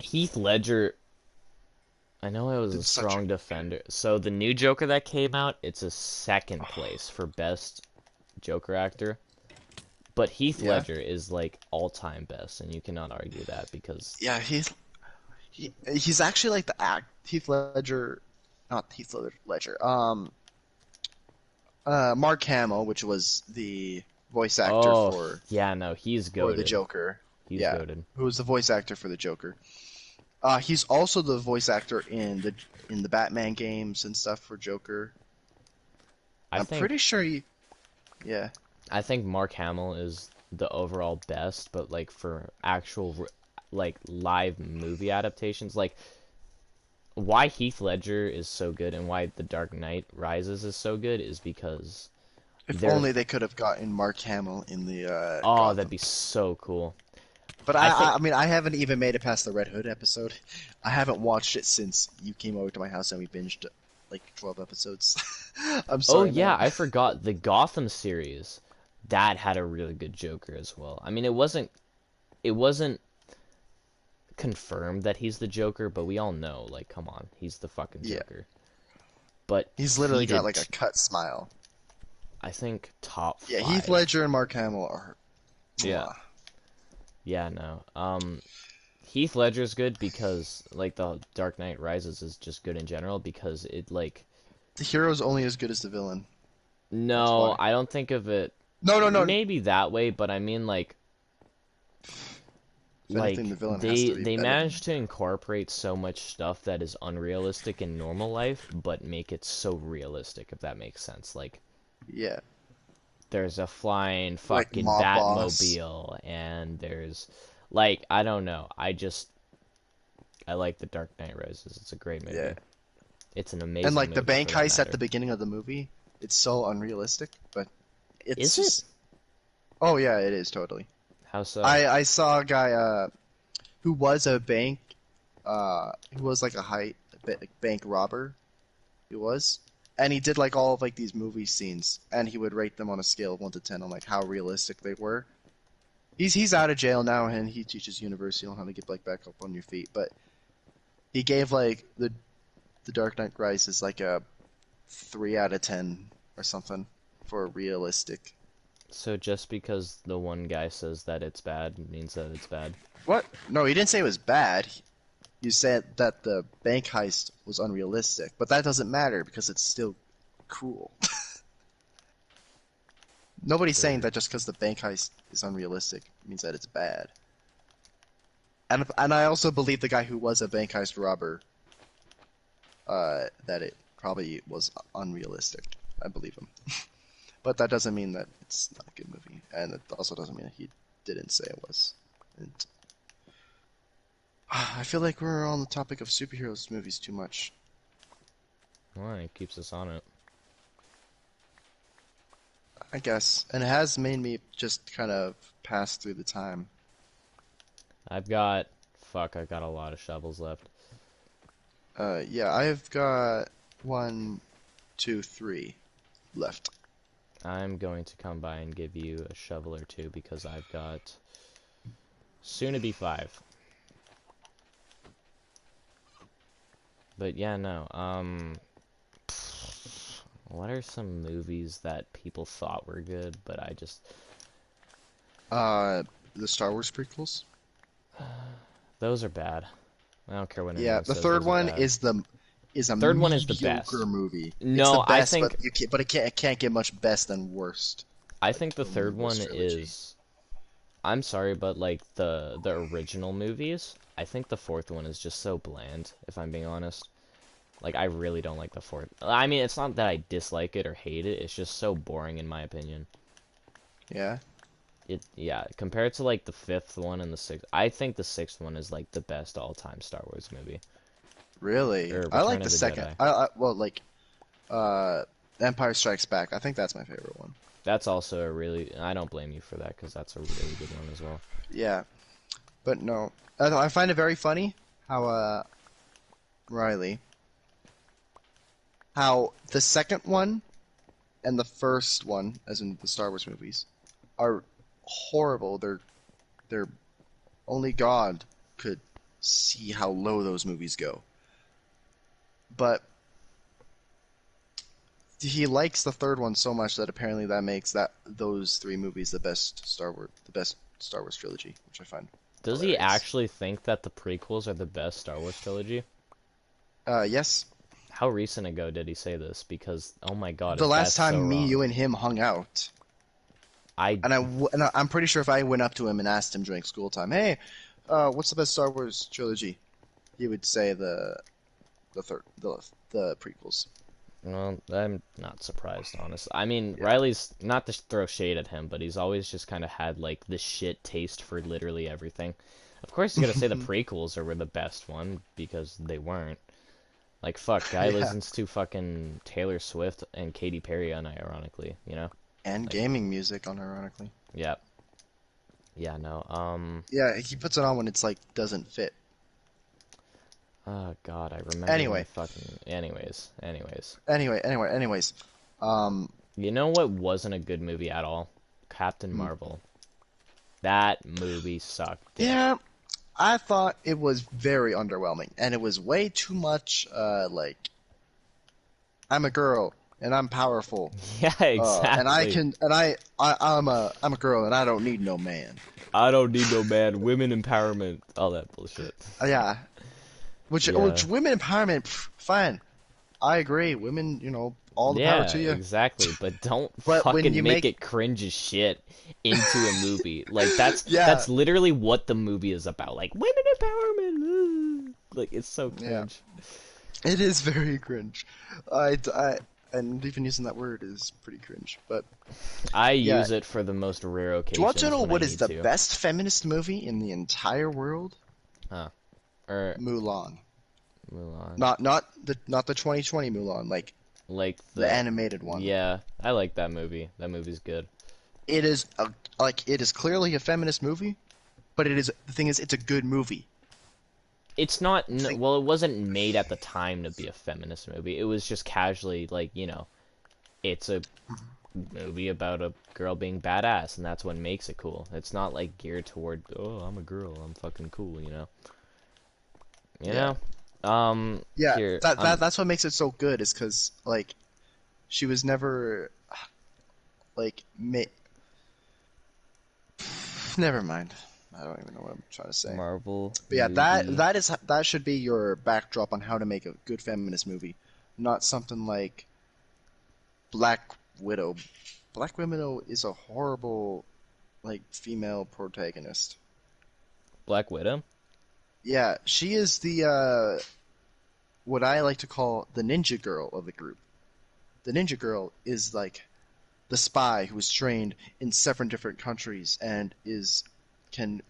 Heath Ledger, I know I was a It's such a strong defender. So the new Joker that came out, it's a second place for best Joker actor. But Heath yeah, Ledger is like all-time best, and you cannot argue that because yeah. He's actually like the act Heath Ledger, not Heath Ledger. Mark Hamill, which was the voice actor oh yeah, no, he's for the goated. Joker. He's Yeah, goated. who was the voice actor for the Joker. He's also the voice actor in the Batman games and stuff for Joker. I I'm think pretty sure he. Yeah, I think Mark Hamill is the overall best, but like for actual like live movie adaptations, like why Heath Ledger is so good and why The Dark Knight Rises is so good is because if they're only they could have gotten Mark Hamill in the oh, that'd Gotham. be so cool. But I think I mean, I haven't even made it past the Red Hood episode. I haven't watched it since you came over to my house and we binged like 12 episodes. I'm oh sorry, yeah, man. I forgot the Gotham series that had a really good Joker as well. I mean, it wasn't confirmed that he's the Joker, but we all know, like, come on, he's the fucking Yeah, Joker. But he's he literally got did, like a cut smile. I think, top Yeah, Heath five. Ledger and Mark Hamill are. Yeah, Mwah. yeah, no. Heath Ledger's good because, like, the Dark Knight Rises is just good in general because it, like, The hero's only as good as the villain. That's no, why. I don't think of it No, no, no. maybe that way, but I mean, If anything, the like villain has they to be they better than. managed to incorporate so much stuff that is unrealistic in normal life, but make it so realistic, if that makes sense. Like Yeah, there's a flying like fucking Mob Boss. Batmobile, and there's like I don't know. I like The Dark Knight Rises. It's a great Yeah, movie. It's an and amazing like the movie bank for that heist at matter. the beginning of the movie, it's so unrealistic, but it's Is it? just. Oh yeah, it is totally. How so? I saw a guy who was a who was like a bank robber. He was, and he did like all of like these movie scenes, and he would rate them on a scale of 1 to 10 on like how realistic they were. He's out of jail now, and he teaches university on how to get like back up on your feet. But he gave like The Dark Knight Rises is like a 3 out of 10 or something for realistic. So just because the one guy says that it's bad means that it's bad. What? No, he didn't say it was bad. You said that the bank heist was unrealistic, but that doesn't matter because it's still cool. Nobody's saying Sure. that just because the bank heist is unrealistic means that it's bad. And I also believe the guy who was a bank heist robber, that it probably was unrealistic. I believe him. But that doesn't mean that it's not a good movie, and it also doesn't mean that he didn't say it was. And I feel like we're on the topic of superheroes movies too much. Well, it keeps us on it. I guess, and it has made me just kind of pass through the time. I've got a lot of shovels left. Yeah, I've got 1, 2, 3 left. I'm going to come by and give you a shovel or two because I've got soon to be 5. But yeah, no. What are some movies that people thought were good, but I just The Star Wars prequels. those are bad. I don't care what Yeah, anyone the says. third Those are one bad. is a Third one is the best. mediocre movie. It's No, the I best, think but it can't get much best than worst. I think the The third one worst trilogy. is. I'm sorry, but like the original movies, I think the fourth one is just so bland, if I'm being honest. Like I really don't like the fourth. I mean, it's not that I dislike it or hate it, it's just so boring in my opinion. Yeah. Yeah, compared to like the fifth one and the sixth, I think the sixth one is like the best all-time Star Wars movie. Really? Or I like Return the of the second. Jedi. Well, like, Empire Strikes Back. I think that's my favorite one. That's also a really, I don't blame you for that because that's a really good one as well. Yeah, but no, I find it very funny how Riley, how the second one and the first one, as in the Star Wars movies, are horrible. They're only God could see how low those movies go. But he likes the third one so much that apparently that makes those 3 movies the best Star Wars trilogy, which I find Does he hilarious. actually think that the prequels are the best Star Wars trilogy? Yes. How recent ago did he say this? Because, oh my god, The is that last so time me, wrong? you, and him hung out, I, and I'm pretty sure if I went up to him and asked him during school time, "Hey, what's the best Star Wars trilogy?" He would say the prequels. well, I'm not surprised, honestly. I mean, Yeah. Riley's, not to throw shade at him, but he's always just kind of had, like, the shit taste for literally everything. Of course he's gonna say the prequels were the best one, because they weren't. Like, fuck, guy Yeah. listens to fucking Taylor Swift and Katy Perry unironically, you know? And Like, gaming music, unironically. yeah. Yeah, no, Yeah, he puts it on when it's like doesn't fit. oh god, I remember when Anyway, fucking, anyways. anyways. Um, You know what wasn't a good movie at all? Captain hmm. Marvel. That movie sucked dick. Yeah, I thought it was very underwhelming, and it was way too much. Like, I'm a girl and I'm powerful. Yeah, And I exactly. can, I'm a girl, and I don't need no man. I don't need no man. Women empowerment. All that bullshit. Yeah, Yeah. which women empowerment, fine. I agree. Women, all the power Yeah, to you. exactly. But don't But when fucking you make make, it cringe as shit into a movie. Like that's yeah, that's literally what the movie is about. Like women empowerment. Like it's so yeah, cringe. it is very cringe. And even using that word is pretty cringe. But I yeah, use it for the most rare do you want to occasions know when I what is need the to. best feminist movie in the entire world? Huh. Or Mulan. Mulan. Not the 2020 Mulan, like Like the the animated one. yeah, I like that movie. That movie's good. It is it is clearly a feminist movie, but the thing is it's a good movie. It's not Think, well, it wasn't made at the time to be a feminist movie. It was just casually like, it's a movie about a girl being badass, and that's what makes it cool. It's not like geared toward, oh, I'm a girl, I'm fucking cool, you know. You yeah. know? Yeah, Here, that's what makes it so good is because like she was never like ma never mind. I don't even know what I'm trying to say. Marvel But yeah, movie. that should be your backdrop on how to make a good feminist movie, not something like Black Widow. Black Widow is a horrible like female protagonist. Black Widow? Yeah, she is the what I like to call the ninja girl of the group. The ninja girl is like the spy who is trained in 7 different countries and is can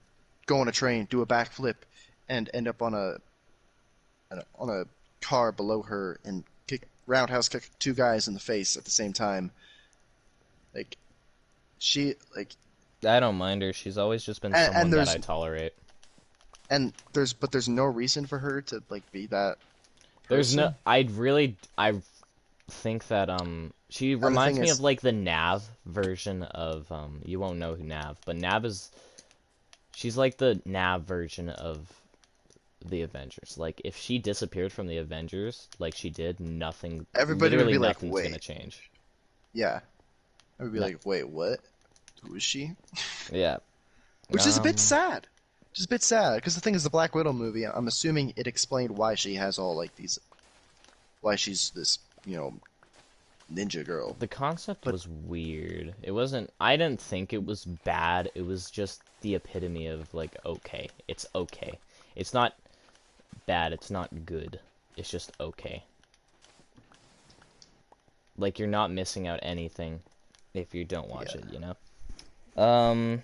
go on a train, do a backflip, and end up on a car below her and roundhouse kick 2 guys in the face at the same time. Like she like I don't mind her. She's always just been and someone that there's I tolerate. there's no reason for her to like be that There's no, person. I think that she And the thing reminds me of is, like the Nav version of you won't know who Nav, but Nav is she's like the Nav version of the Avengers. Like if she disappeared from the Avengers like she did, nothing, everybody would literally be like, nothing's gonna wait, change. yeah. I would be No, like, wait, what? Who is she? yeah. Which is a bit Um sad. Just a bit sad because the thing is, the Black Widow movie. I'm assuming it explained why she has all like these, why she's this, ninja girl. the concept But was weird. It wasn't, I didn't think it was bad. It was just the epitome of like okay. It's okay. It's not bad, it's not good. It's just okay. Like you're not missing out anything if you don't watch yeah, it, you know? Um,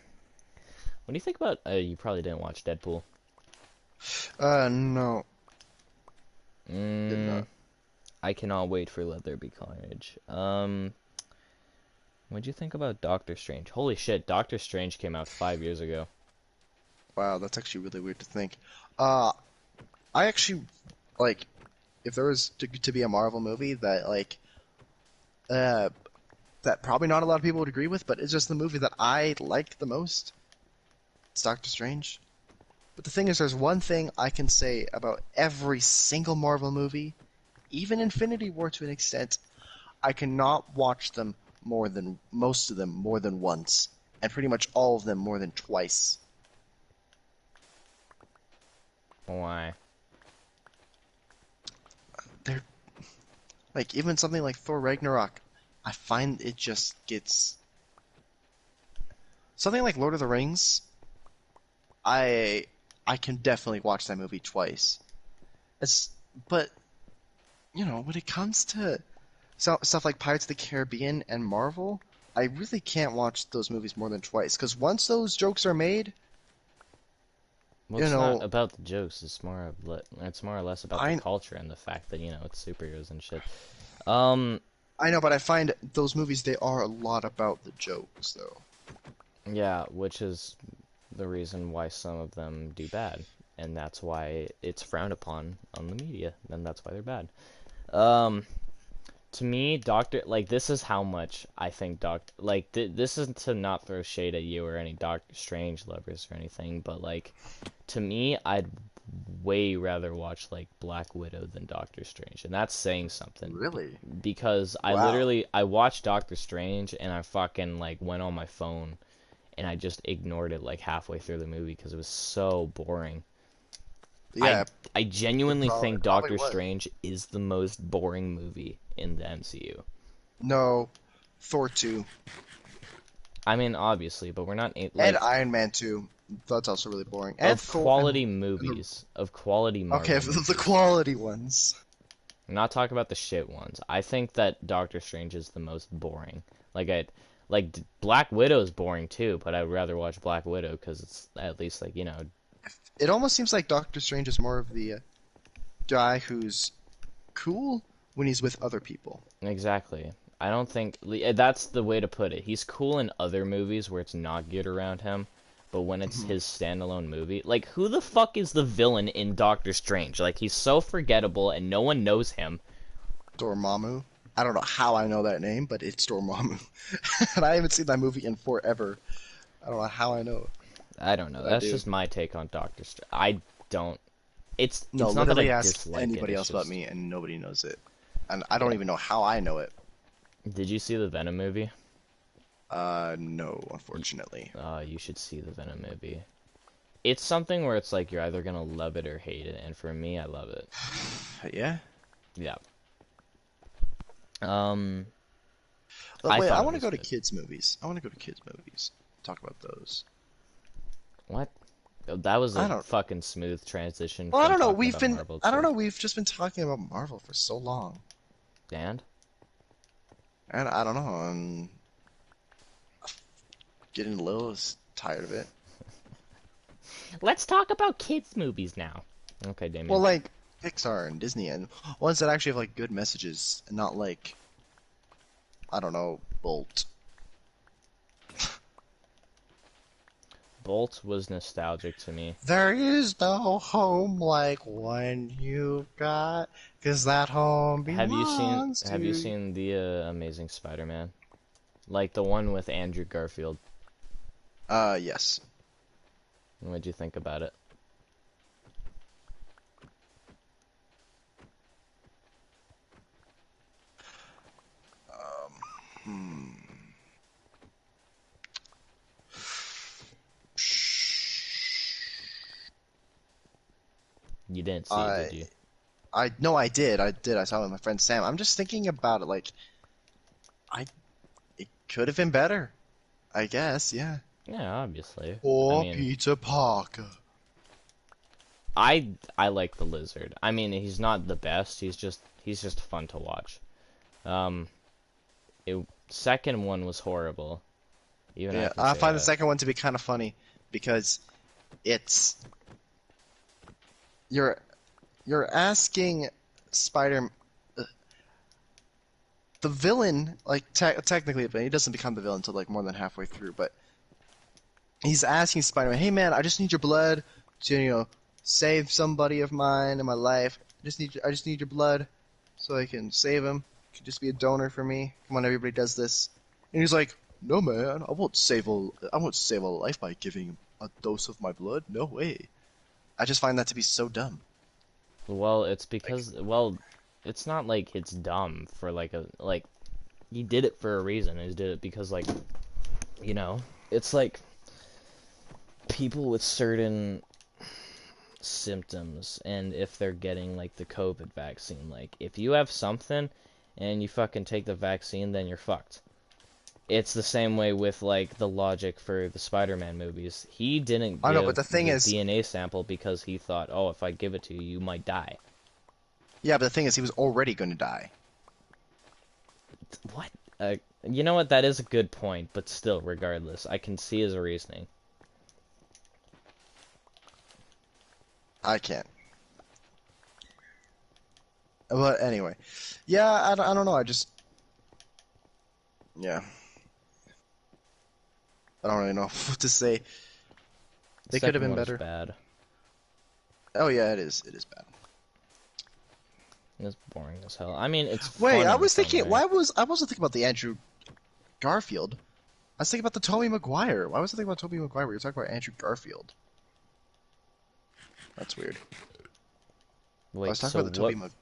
what do you think about you probably didn't watch Deadpool. no, did Mm, not. I cannot wait for Let There Be Carnage. What'd you think about Doctor Strange? Holy shit, Doctor Strange came out 5 years ago. Wow, that's actually really weird to think. Uh, I actually like if there was to be a Marvel movie that uh that probably not a lot of people would agree with, but it's just the movie that I like the most. It's Doctor Strange. But the thing is, there's one thing I can say about every single Marvel movie, even Infinity War to an extent. I cannot watch them more than most of them more than once, and pretty much all of them more than twice. Why? They're like even something like Thor Ragnarok. I find it just gets something like Lord of the Rings. I I can definitely watch that movie twice. It's but when it comes to stuff like Pirates of the Caribbean and Marvel, I really can't watch those movies more than twice because once those jokes are made, Well, you it's not know, about the jokes. It's more or less about the I culture and the fact that it's superheroes and shit. Um, I know, but I find those movies they are a lot about the jokes though. yeah, which is the reason why some of them do bad, and that's why it's frowned upon on the media, and that's why they're bad. Um, to me, this is how much I think this isn't to not throw shade at you or any Doctor Strange lovers or anything, but like, to me, I'd way rather watch like Black Widow than Doctor Strange, and that's saying something Really? because Wow. I watched Doctor Strange and I fucking like went on my phone and I just ignored it like halfway through the movie because it was so boring. I Yeah, I genuinely it think probably Doctor was. Strange is the most boring movie in the MCU. No, Thor 2 I mean, obviously, but we're not and like Iron Man 2. That's also really boring. And Thor of quality okay, Marvel the movies. quality ones. I'm not talking about the shit ones. I think that Doctor Strange is the most boring. Like I like Black Widow is boring too, but I'd rather watch Black Widow because it's at least like It almost seems like Doctor Strange is more of the guy who's cool when he's with other people. exactly. I don't think that's the way to put it. He's cool in other movies where it's not geared around him, but when it's Mhm. his standalone movie, like who the fuck is the villain in Doctor Strange? Like he's so forgettable and no one knows him. Dormammu. I don't know how I know that name, but it's Dormammu. And I haven't seen that movie in forever. I don't know how I know, I don't know. but I That's do. just my take on Doctor Strange. I don't. No, it's not that I literally ask dislike it. anybody It's else but just me, and nobody knows it. And I don't yeah. even know how I know it. Did you see the Venom movie? No, unfortunately. You should see the Venom movie. It's something where it's like you're either gonna love it or hate it, and for me, I love it. Yeah? Yeah. Um, But I wait, I thought it want to was go to good. kids' movies. I want to go to kids' movies. Talk about those. What? That was I a don't. fucking smooth transition Well, I from don't know. talking about Marvel I don't to know. We've just been talking about Marvel for so long, Dan. and I don't know. I'm getting a little tired of it. Let's talk about kids' movies now. Okay, Well, Damien. like Pixar and Disney, and ones that actually have like good messages, and not like I don't know, Bolt. Bolt was nostalgic to me. There is no home like one you got, 'cause that home belongs to Have you you. seen the Amazing Spider-Man? Like the one with Andrew Garfield. Yes. What'd you think about it? Hmm. You didn't see it, I did you? I no, I did. I did. I saw it with my friend Sam. I'm just thinking about it. Like, I it could have been better. I guess. Yeah. Yeah, obviously. I Or mean, Peter Parker. I like the Lizard. I mean, he's not the best. He's just fun to watch. Um, second one was horrible. Even I Yeah, can I say find the that. second one to be kind of funny because it's you're you're asking Spider the villain like technically, but he doesn't become the villain until like more than halfway through. But he's asking Spider-Man, "Hey man, I just need your blood to save somebody of mine in my life. I just need your blood so I can save him. You can just be a donor for me. Come on, everybody does this." And he's like, "No man, I won't save a life by giving him a dose of my blood. No way." I just find that to be so dumb. Well, it's Like, because it's not like it's dumb for like he did it for a reason. He did it because you know, it's like people with certain symptoms and if they're getting like the COVID vaccine, like if you have something and you fucking take the vaccine, then you're fucked. It's the same way with like the logic for the Spider-Man movies. He didn't I know, but give the thing the is, DNA sample because he thought, "Oh, if I give it to you, you might die." yeah, but the thing is, he was already going to die. What? You know what? That is a good point, but still, regardless, I can see his reasoning. I can't. But anyway, yeah, I don't know. Yeah, I don't really know what to say. The They could have second been one is better. bad. Oh yeah, it is. It is bad. It's boring as hell. I mean, it's Wait, fun I in was some thinking. way. I wasn't thinking about the Andrew Garfield. I was thinking about the Tobey Maguire. Why was I thinking about Tobey Maguire? We were talking about Andrew Garfield. That's weird. I was Wait, talking so about the Tobey what? Mag.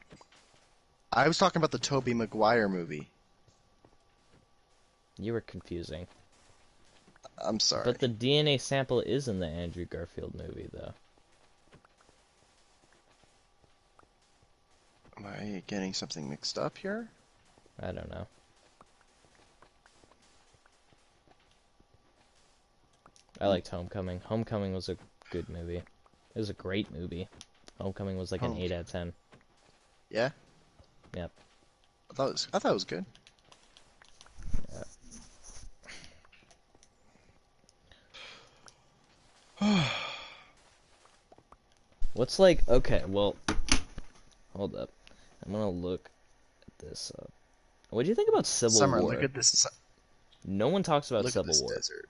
I was talking about the Tobey Maguire movie. You were confusing. I'm sorry. But the DNA sample is in the Andrew Garfield movie, though. Am I getting something mixed up here? I don't know. I liked Homecoming. Homecoming was a good movie. It was a great movie. Homecoming was like an Home. 8 out of 10. Yeah, Yep. I thought it was good. What's like, okay, well, hold up. I'm gonna look at this up. What do you think about Civil Summer, look War? at this. No one talks about Look at Civil this War. desert.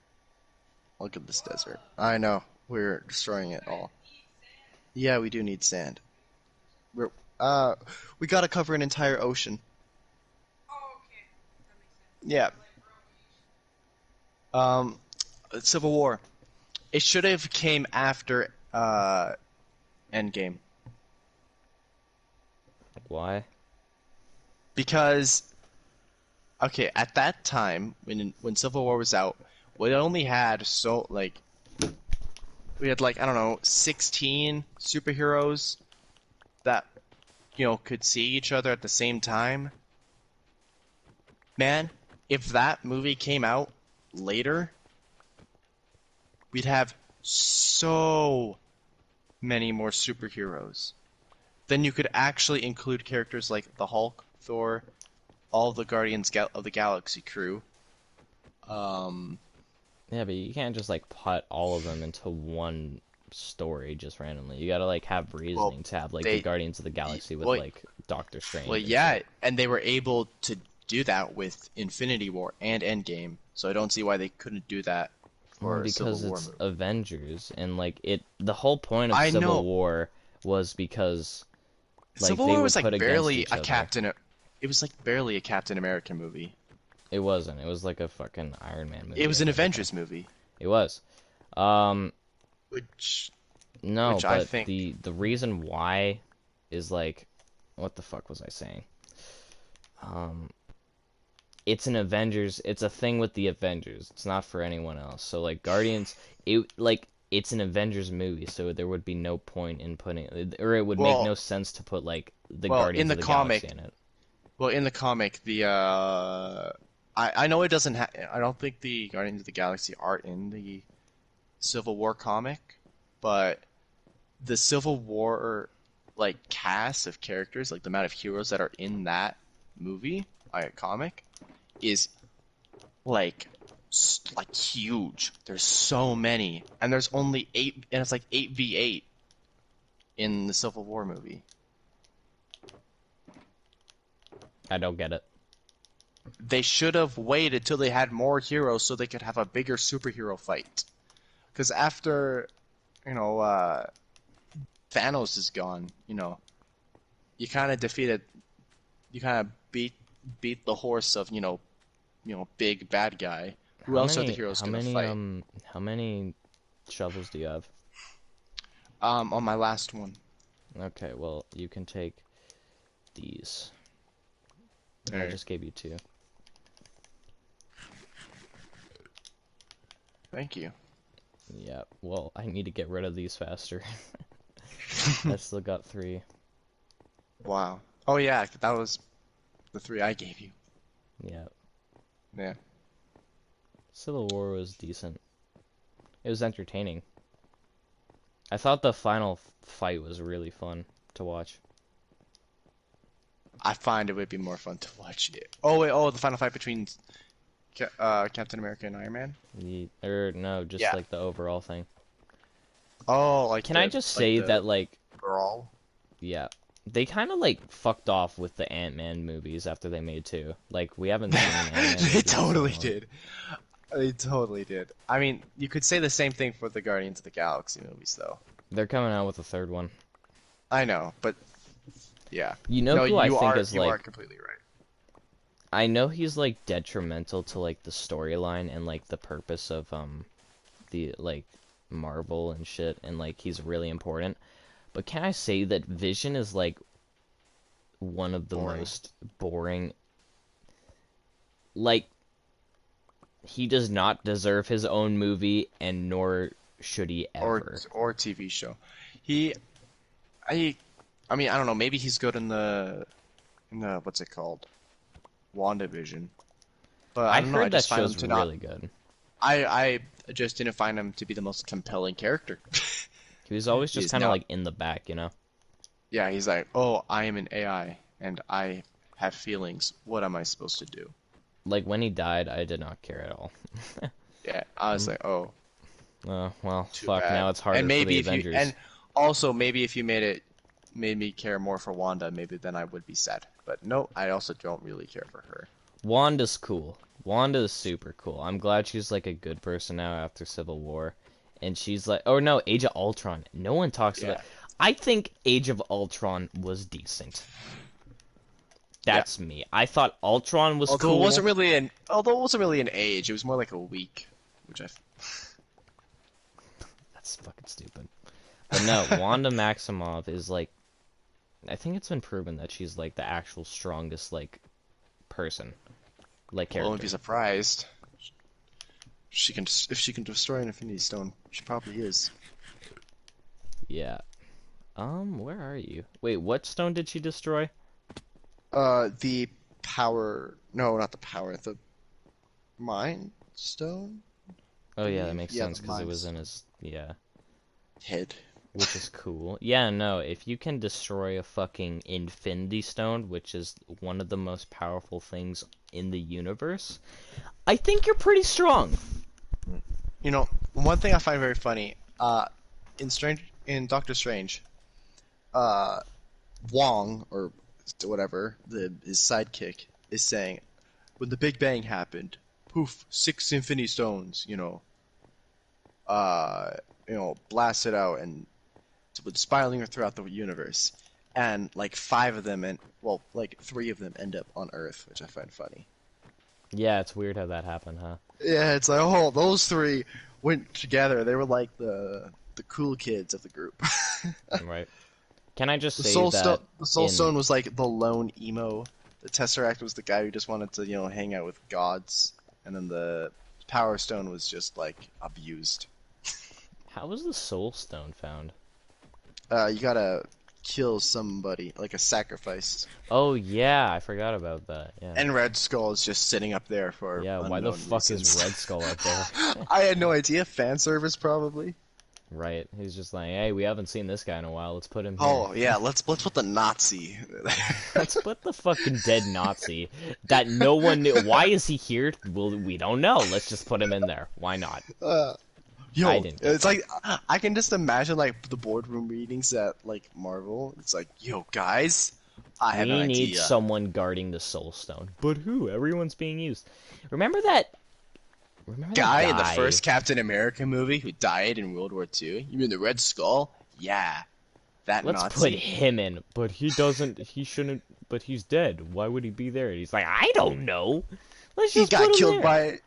Look at this desert. I know. We're destroying it all. Yeah, we do need sand. We're uh, we gotta cover an entire ocean. Yeah. Um, Civil War. It should have came after Endgame. why? Because okay, at that time when Civil War was out, we only had we had like I don't know 16 superheroes that could see each other at the same time. Man, if that movie came out later, we'd have so many more superheroes. Then you could actually include characters like the Hulk, Thor, all the Guardians of the Galaxy crew. Um, Yeah, but you can't just like put all of them into one story just randomly. You gotta like have well, reasoning to have like the they, Guardians of the Galaxy with well, like Doctor well, Strange and yeah, shit. and they were able to do that with Infinity War and Endgame, so I don't see why they couldn't do that Well, for a Civil because War it's movie. Avengers and like the whole point of I Civil know War was because like Civil they War were was put like against barely each a other. It was like barely a Captain America movie. It wasn't. It was like a fucking Iron Man It movie, was if an anything. Avengers movie, It was. Um, which no, which I but think the reason why is like, what the fuck was I saying? Um, it's an Avengers. It's a thing with the Avengers. It's not for anyone else. So like Guardians, it's an Avengers movie, so there would be no point in putting, or it would make well no sense to put like the well in Guardians of the the Galaxy comic in it. well in the comic the I know it doesn't I don't think the Guardians of the Galaxy are in the Civil War comic, but the Civil War like cast of characters, like the amount of heroes that are in that movie, comic, is like like huge. There's so many, and there's only eight, and it's like 8v8 in the Civil War movie. I don't get it. They should have waited till they had more heroes so they could have a bigger superhero fight. Because after, you know, Thanos is gone, you kind of you kind of beat the horse of, big bad guy. Who else are the heroes gonna fight? How many shovels do you have? On my last one. Okay, well, you can take these. I Alright, just gave you two. thank you. Yeah, well, I need to get rid of these faster. I still got three. Wow. Oh yeah, that was the three I gave you. Yeah. Yeah. Civil War was decent. It was entertaining. I thought the final fight was really fun to watch. I find it would be more fun to watch it. Oh wait, the final fight between Captain America and Iron Man? Or no, just Yeah. like the overall thing. Oh, Can I just say that like, brawl? yeah, they kind of like fucked off with the Ant-Man movies after they made two. Like we haven't seen an Ant-Man movie They in so totally long. did. They totally did. I mean, you could say the same thing for the Guardians of the Galaxy movies, though. They're coming out with a third one. I know, but yeah. You know No, who I think is you are like, completely right. I know he's like detrimental to like the storyline and like the purpose of the like Marvel and shit, and like he's really important. But can I say that Vision is like one of the Boring. most boring, like he does not deserve his own movie, and nor should he Or ever. TV show. He, I, I mean, I don't know. Maybe he's good in the what's it called, WandaVision. But I I don't know. I heard that just find him show's to not. really good. I just didn't find him to be the most compelling character. He was always He just is kind of not. like in the back, you know? Yeah, he's like, oh, I am an AI and I have feelings. What am I supposed to do? Like when he died, I did not care at all. Yeah, I was like, oh, Well, too fuck, bad. now it's And harder for the maybe if you, Avengers. and also maybe if you made me care more for Wanda, maybe then I would be sad. But no, I also don't really care for her. Wanda's cool. Wanda's super cool. I'm glad she's like a good person now after Civil War. And she's like, oh no, Age of Ultron. No one talks about. Yeah, I think Age of Ultron was decent. yeah. That's me. I thought Ultron was Although it cool. wasn't really an age. It was more like a week, which I. That's fucking stupid. But no, Wanda Maximoff is like I think it's been proven that she's like the actual strongest like person, like Well, I wouldn't be character. surprised. If she can destroy an Infinity Stone, she probably is. Yeah. Where are you? Wait, what stone did she destroy? The power. No, not the power. The Mind Stone, I Oh yeah, that believe. makes Yeah, sense the because it Mind was in his yeah, Head. which is cool. Yeah, no, if you can destroy a fucking Infinity Stone, which is one of the most powerful things in the universe, I think you're pretty strong. You know, one thing I find very funny. In Doctor Strange, uh, Wong or whatever his sidekick is saying, when the Big Bang happened, poof, 6 Infinity Stones. Uh, blasted out and spiraling throughout the universe, and like 5 of them, and well, like 3 of them end up on Earth, which I find funny. Yeah, it's weird how that happened, huh? Yeah, it's like, oh, those 3 went together. They were like the cool kids of the group. Right. Can I just say that The Soul in Stone was like the lone emo. The Tesseract was the guy who just wanted to, hang out with gods, and then the Power Stone was just like abused. how was the Soul Stone found? You gotta kill somebody, like a sacrifice. Oh yeah, I forgot about that. Yeah. And Red Skull is just sitting up there for Yeah, why the unknown fuck is reasons. Red Skull up there? I had no idea. Fan service, probably. Right. He's just like, hey, we haven't seen this guy in a while. Let's put him here. Oh yeah, let's put the Nazi. Let's put the fucking dead Nazi that no one knew. Why is he here? Well, we don't know. Let's just put him in there. Why not? uh, I Yo, didn't get it's that. like I can just imagine like the boardroom meetings at like Marvel. It's like, yo, guys, I have an We need idea. someone guarding the Soul Stone. But who? Everyone's being used. Remember that? Remember that Guy in the guy? first Captain America movie who died in World War II? You mean the Red Skull? Yeah, that Let's put Nazi. him in. But he doesn't. He shouldn't. But he's dead. Why would he be there? And he's like, I don't know. Let's He just put got him killed there. by.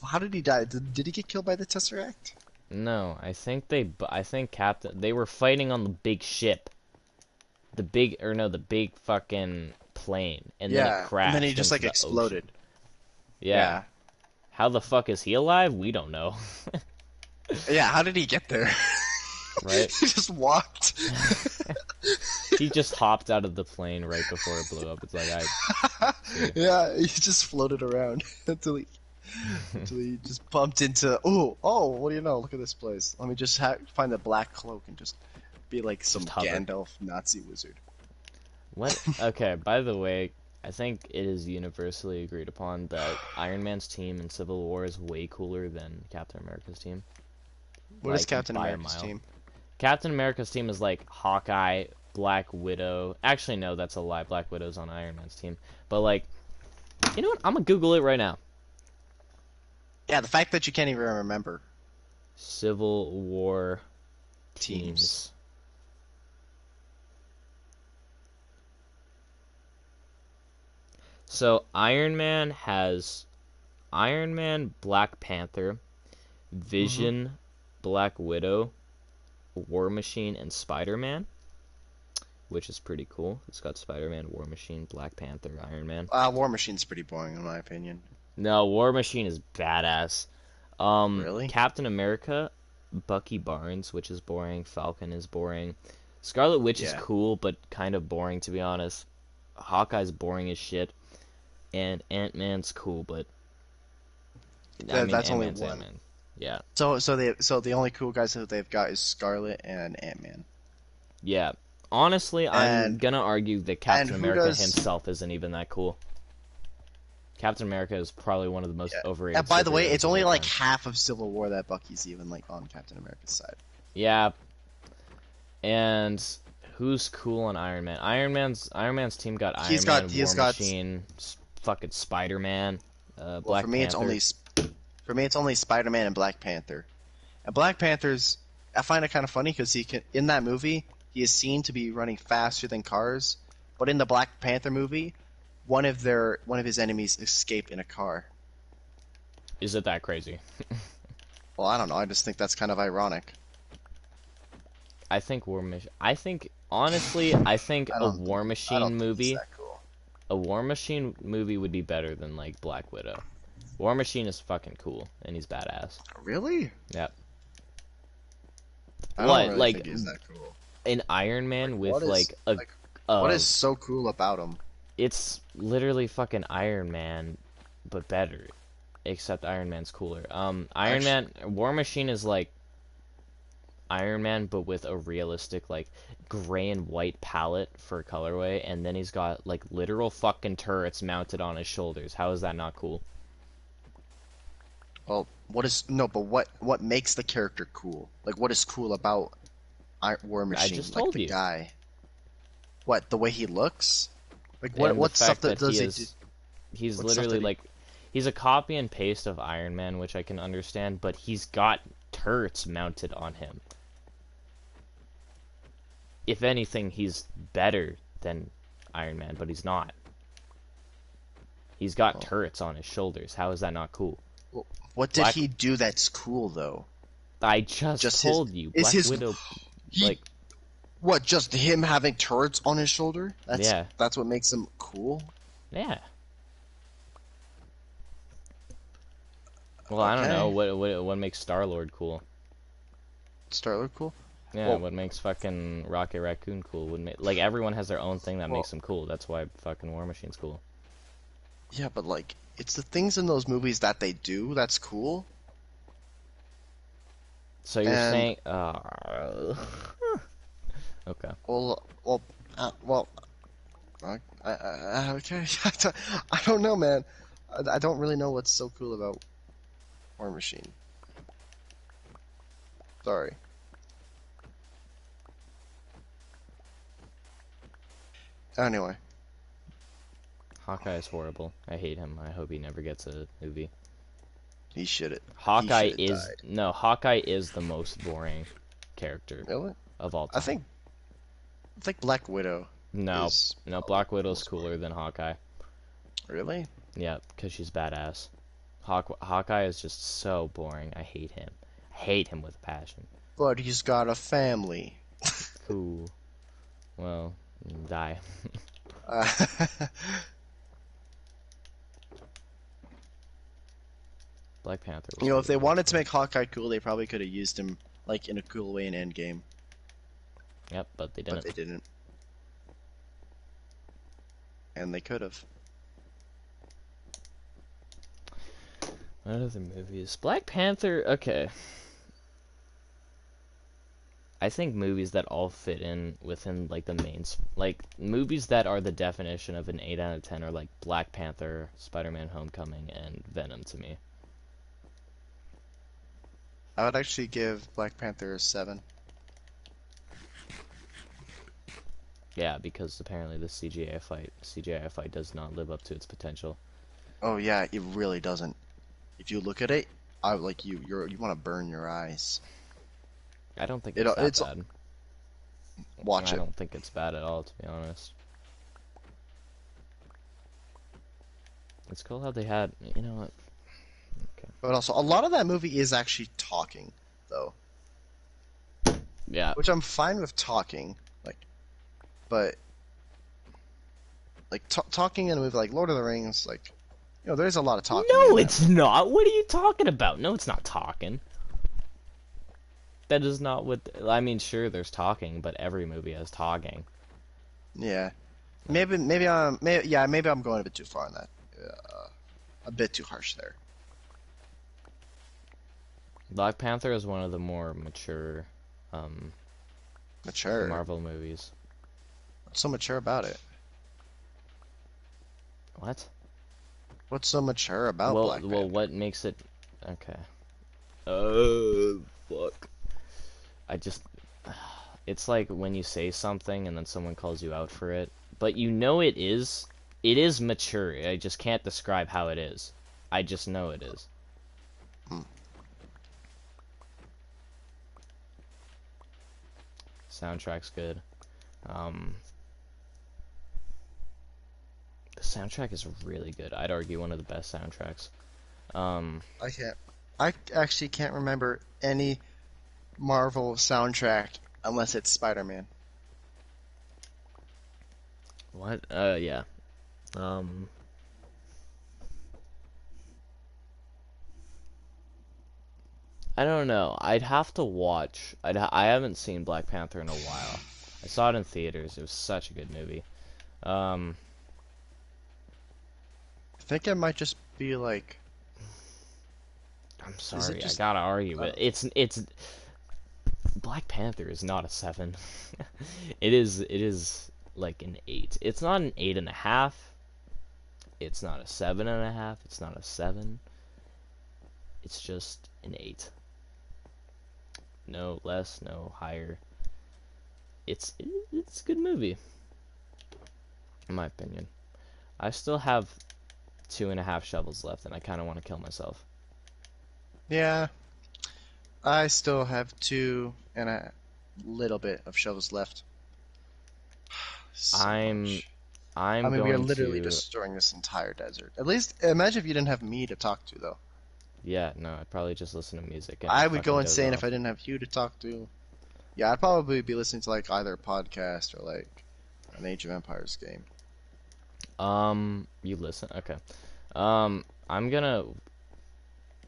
How did he die? Did he get killed by the Tesseract? No, I think they. I think Captain. They were fighting on the big ship. The big, or no, the big fucking plane, and then it Yeah, and then he crashed just into like the ocean. exploded. Yeah. Yeah. How the fuck is he alive? We don't know. Yeah, how did he get there? Right? He just walked. He just hopped out of the plane right before it blew up. It's like see. Yeah, he just floated around until he just bumped into. Oh, what do you know? Look at this place. Let me just find the black cloak and just be like some Just hover. Gandalf Nazi wizard. What? Okay, by the way, I think it is universally agreed upon that Iron Man's team in Civil War is way cooler than Captain America's team. What is Like, Captain by a America's mile. team? Captain America's team is like Hawkeye, Black Widow. Actually, no, that's a lie. Black Widow's on Iron Man's team. But, like, you know what? I'm gonna Google it right now. Yeah, the fact that you can't even remember Civil War teams. teams. So Iron Man has Iron Man, Black Panther, Hmm. Vision, Black Widow, War Machine, and Spider-Man, which is pretty cool. It's got Spider-Man, War Machine, Black Panther, Iron Man. War Machine's pretty boring in my opinion. No, War Machine is badass. Really? Captain America, Bucky Barnes, which is boring. Falcon is boring. Scarlet Witch is Yeah. cool, but kind of boring to be honest. Hawkeye's boring as shit. And Ant-Man's cool, but I mean That's only Ant-Man's one. Ant-Man. Yeah. So the only cool guys that they've got is Scarlet and Ant-Man. Yeah. Honestly, I'm And gonna argue that and Captain who America does? himself isn't even that cool. Captain America is probably one of the most Yeah. overrated And by the way, superheroes it's of only all like time. half of Civil War that Bucky's even like on Captain America's side. Yeah. And who's cool on Iron Man? Iron Man's team got Iron Man, War He's got. Machine, fucking Spider-Man, Well, Black Panther. for me it's only Spider-Man and Black Panther. And Black Panther's, I find it kind of funny because he can, in that movie, he is seen to be running faster than cars, but in the Black Panther movie, one of his enemies escaped in a car. Is it that crazy? Well, I don't know. I just think that's kind of ironic. I think War Machine. I think honestly, I think I a don't think War I Machine don't think he's movie, that cool. a War Machine movie would be better than like Black Widow. War Machine is fucking cool and he's badass. Really? Yep. I don't What really like think he's that cool. an Iron Like, Man what with is like a like what uh is so cool about him? it's literally fucking Iron Man but better. Except Iron Man's cooler. Iron Actually, Man War Machine is like Iron Man, but with a realistic like gray and white palette for colorway, and then he's got like literal fucking turrets mounted on his shoulders. How is that not cool? well, what is no, but what makes the character cool? Like, what is cool about War I Machine? just Like told the you. guy. What, the way he looks? Like And the what stuff fact that that he does he do? is he's What stuff literally that he like he's a copy and paste of Iron Man, which I can understand, but he's got turrets mounted on him. If anything, he's better than Iron Man, but he's not. He's got oh. turrets on his shoulders. How is that not cool? What did Black he do that's cool though? I just Just his told you, is Black his Widow he like what, just him having turrets on his shoulder? yeah. That's what makes him cool? Yeah. Well, I don't know Okay. what makes Star-Lord cool. Star-Lord cool? Yeah, Well, what makes fucking Rocket Raccoon cool? Would make like everyone has their own thing that well, makes them cool. That's why fucking War Machine's cool. yeah, but like it's the things in those movies that they do that's cool. So you're And saying okay. well, okay. I don't know, man. I don't really know what's so cool about War Machine. Sorry. Anyway, Hawkeye is horrible. I hate him. I hope he never gets a movie. he should have. He Hawkeye should have is died. no, Hawkeye is the most boring character Really? of all I time. think Black Widow No, is no, probably Black the Widow's most boring. cooler than Hawkeye. Really? Yeah, because she's badass. Hawkeye is just so boring. I hate him. I hate him with a passion. But he's got a family. Cool. Well, die. Uh, Black Panther was if they really wanted to cool. make Hawkeye cool, they probably could have used him like in a cool way in Endgame, Yep, but they but didn't. they didn't. And they could have. What other movies? Black Panther. Okay. I think movies that all fit in within like the mains, like movies that are the definition of an 8 out of 10 are like Black Panther, Spider-Man: Homecoming, and Venom to me. I would actually give Black Panther a 7. Yeah, because apparently the CGI fight does not live up to its potential. Oh yeah, it really doesn't. If you look at it, I like you want to burn your eyes. I don't think It it's that it's bad. watch I it. don't think it's bad at all, to be honest. It's cool how they had, you know what? Okay. But also, a lot of that movie is actually talking, though, Yeah. which I'm fine with talking, but like talking in a movie like Lord of the Rings, like there's a lot of talking in No, that it's movie. not. What are you talking about? No, it's not talking. That is not what. I mean, sure, there's talking, but every movie has talking. Yeah, maybe I'm going a bit too far on that. A bit too harsh there. Black Panther is one of the more mature um, Mature. Marvel movies. What's so mature about it? What? What's so mature about Well, Black well, Panther? what makes it? Okay. Oh, fuck. I just. It's like when you say something and then someone calls you out for it, but you know it is. It is mature. I just can't describe how it is. I just know it is. Hmm. Soundtrack's good. Um, the soundtrack is really good. I'd argue one of the best soundtracks. Um, I actually can't remember any Marvel soundtrack unless it's Spider-Man. What? Yeah. Um, I don't know. I'd have to watch. I haven't seen Black Panther in a while. I saw it in theaters. It was such a good movie. Um, I think it might just be like, I'm is it sorry. I just? gotta argue, I but don't it's Black Panther is not a 7. It is like an 8. It's not an 8.5. It's not a 7.5. It's not a 7. It's just an 8. No less, no higher. It's a good movie, in my opinion. I still have 2.5 shovels left, and I kind of want to kill myself. Yeah, I still have two and a little bit of shovels left. So I'm much. I I'm mean, we are going literally to. destroying this entire desert. At least, imagine if you didn't have me to talk to, though. Yeah, no, I'd probably just listen to music and I would go fucking doze insane if I off. didn't have you to talk to. Yeah, I'd probably be listening to like either a podcast or like an Age of Empires game. You listen? Okay. I'm gonna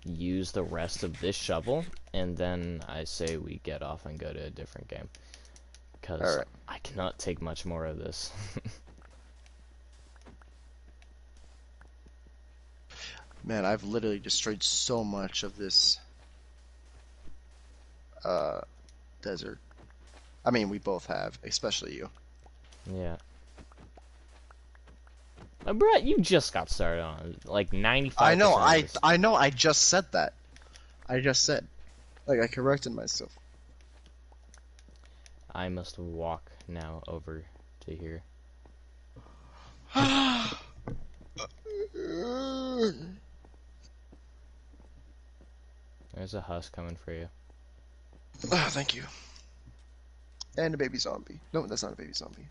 use the rest of this shovel, and then I say we get off and go to a different game, All because right, I cannot take much more of this. man, I've literally destroyed so much of this uh desert. I mean, we both have, especially you. Yeah. Brett, you just got started on like I know, 95% of I this. I know, I just said that. I just said, like, I corrected myself. I must walk now over to here. There's a husk coming for you. Thank you. And a baby zombie. No, that's not a baby zombie.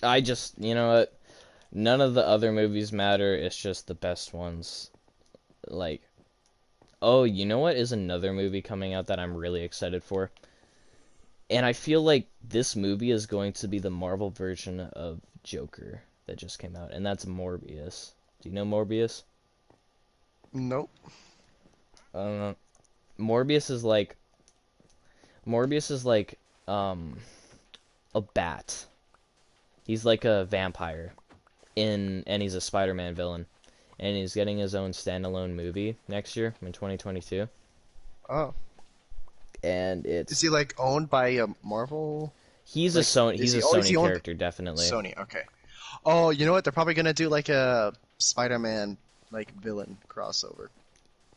I just, you know what? None of the other movies matter. It's just the best ones. Like, oh, you know what is another movie coming out that I'm really excited for? And I feel like this movie is going to be the Marvel version of Joker that just came out, and that's Morbius. Do you know Morbius? Nope. Uh, Morbius is like Morbius is like um a bat. He's like a vampire and he's a Spider-Man villain, and he's getting his own standalone movie next year in 2022. Oh. And Is it's he like owned by Marvel? Like, He's a is he Sony owned character, definitely. Sony? Okay. Oh, you know what? They're probably gonna do like a Spider-Man like villain crossover.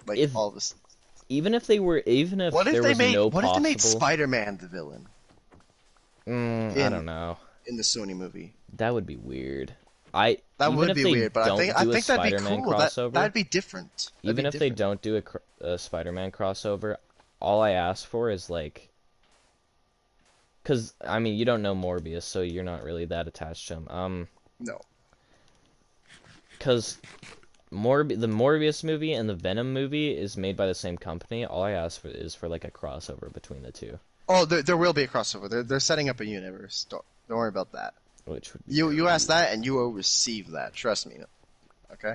Like If all this. even if there was no What if they made possible, Spider-Man the villain I in don't know. the Sony movie? That would be weird. I That Even would if be they weird, but don't I do a think that'd be Spider-Man cool. crossover, That'd be different. That'd be even if they different. don't do a Spider-Man crossover, all I ask for is like, because I mean you don't know Morbius, so you're not really that attached to him. No. Because the Morbius movie and the Venom movie is made by the same company. All I ask for is for like a crossover between the two, Oh, there will be a crossover. They're setting up a universe. Don't worry about that. which would be You ask cool, that and you will receive that. Trust me. Okay.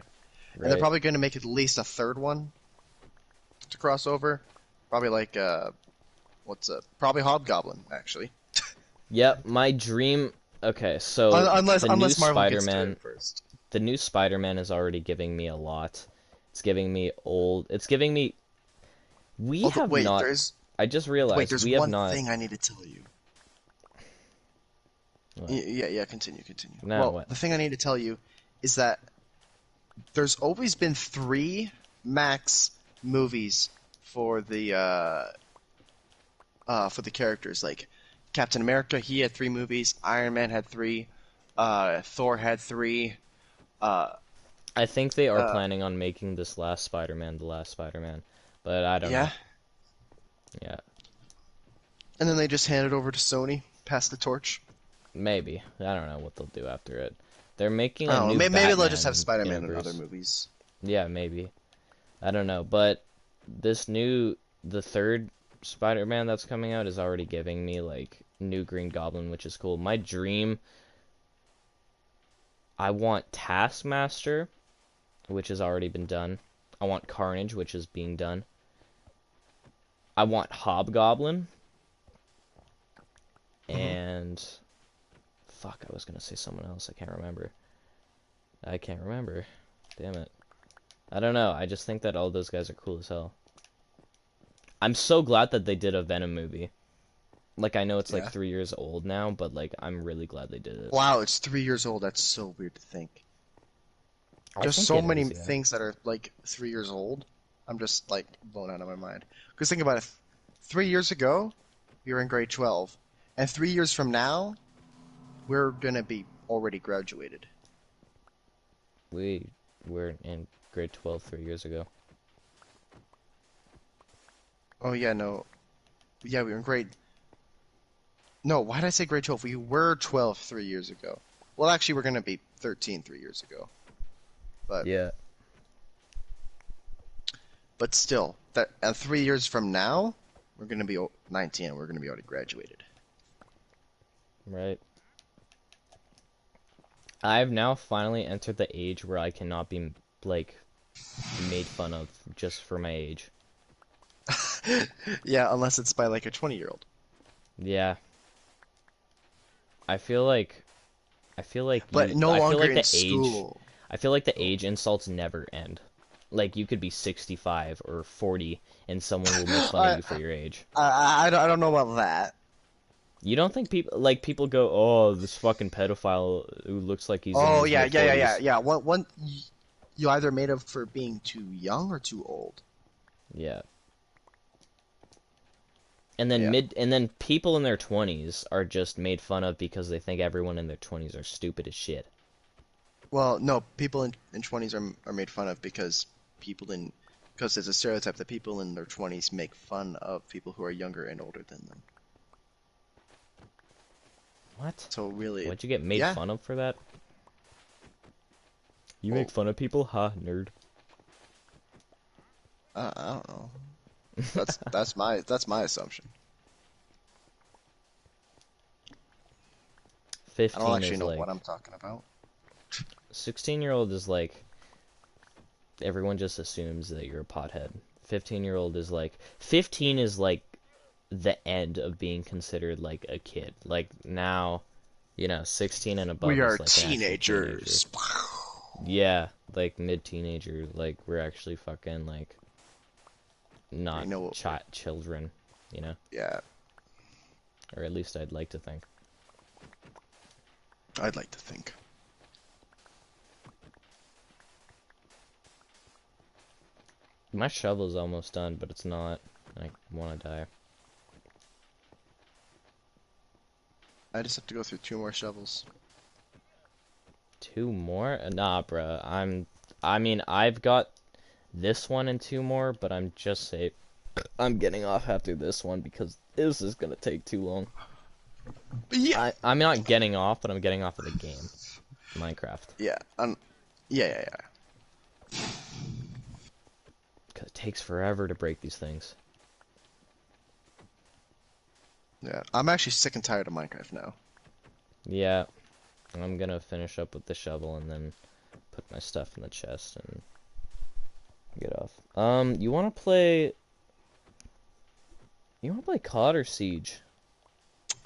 And they're right? probably going to make at least a third one to cross over. Probably like probably Hobgoblin actually. Yep, my dream. Okay, so Unless Marvel gets to it first. the new Spider-Man is already giving me a lot. It's giving me old. It's giving me. We Oh, have not. I just realized there's we have one not. thing I need to tell you. What? Yeah, continue. No, Well, what? the thing I need to tell you is that there's always been 3 max movies for the characters. Like Captain America, he had 3 movies. Iron Man had 3. Thor had 3. Uh, I think they are uh, planning on making this last Spider-Man the last Spider-Man, but I don't know. yeah, Yeah. and then they just hand it over to Sony, pass the torch. Maybe. I don't know what they'll do after it. They're making I a don't know. new Maybe they'll just have Batman Spider-Man in other universe. movies. Yeah, maybe. I don't know, but the third Spider-Man that's coming out is already giving me like new Green Goblin, which is cool. My dream, I want Taskmaster, which has already been done. I want Carnage, which is being done. I want Hobgoblin, Hmm. and fuck, I was gonna say someone else. I can't remember. I can't remember. Damn it. I don't know. I just think that all those guys are cool as hell. I'm so glad that they did a Venom movie. Like, I know it's like Yeah. 3 years old now, but like, I'm really glad they did it. Wow, it's 3 years old. That's so weird to think. I There's think so it many is, yeah. things that are like 3 years old. I'm just like blown out of my mind. Because think about it. 3 years ago, we were in grade 12, and 3 years from now, we're gonna be already graduated. We were in grade 12 3 years ago. Oh yeah, no, yeah, we were in grade. No, why did I say grade 12? We were 12 3 years ago. Well, actually, we're gonna be 13 3 years ago. But Yeah. but still, that and 3 years from now, we're gonna be 19. And we're gonna be already graduated. Right. I've now finally entered the age where I cannot be, like, made fun of just for my age. Yeah, unless it's by like a 20-year-old. Yeah. I feel like, But no I feel longer like in school. I feel like the age insults never end. Like, you could be 65 or 40, and someone will make fun of I, you for your age. I don't know about that. You don't think people go, oh, this fucking pedophile who looks like he's in Oh his yeah, mid yeah, yeah, yeah, 40s. yeah. One you either made up for being too young or too old. Yeah. And then Yeah. people in their 20s are just made fun of because they think everyone in their 20s are stupid as shit. Well, no, people in 20s are made fun of because there's a stereotype that people in their 20s make fun of people who are younger and older than them. What? So really, What'd you get made yeah, fun of for that? You make well, fun of people? Ha, nerd. I don't know. That's my assumption. I don't 15 actually is know what like I'm talking about. 16-year-old is like everyone just assumes that you're a pothead. 15-year-old is like 15 is like the end of being considered like a kid. Like now, 16 and We above are is like an actual teenager. teenagers. Yeah, like mid-teenager, like we're actually fucking like We not know, children, you know? yeah, Or at least I'd like to think. I'd like to think. My shovel's almost done, but it's not. I want to die. I just have to go through 2 more shovels. Two more? Nah, bruh. I mean, I've got this one and two more, but I'm just safe. I'm getting off after this one because this is gonna take too long. But yeah, I'm not getting off, but I'm getting off of the game. Minecraft. yeah, yeah, yeah, yeah. Because it takes forever to break these things. Yeah, I'm actually sick and tired of Minecraft now. Yeah, I'm gonna finish up with the shovel and then put my stuff in the chest and get off. You wanna play... You wanna play COD or Siege?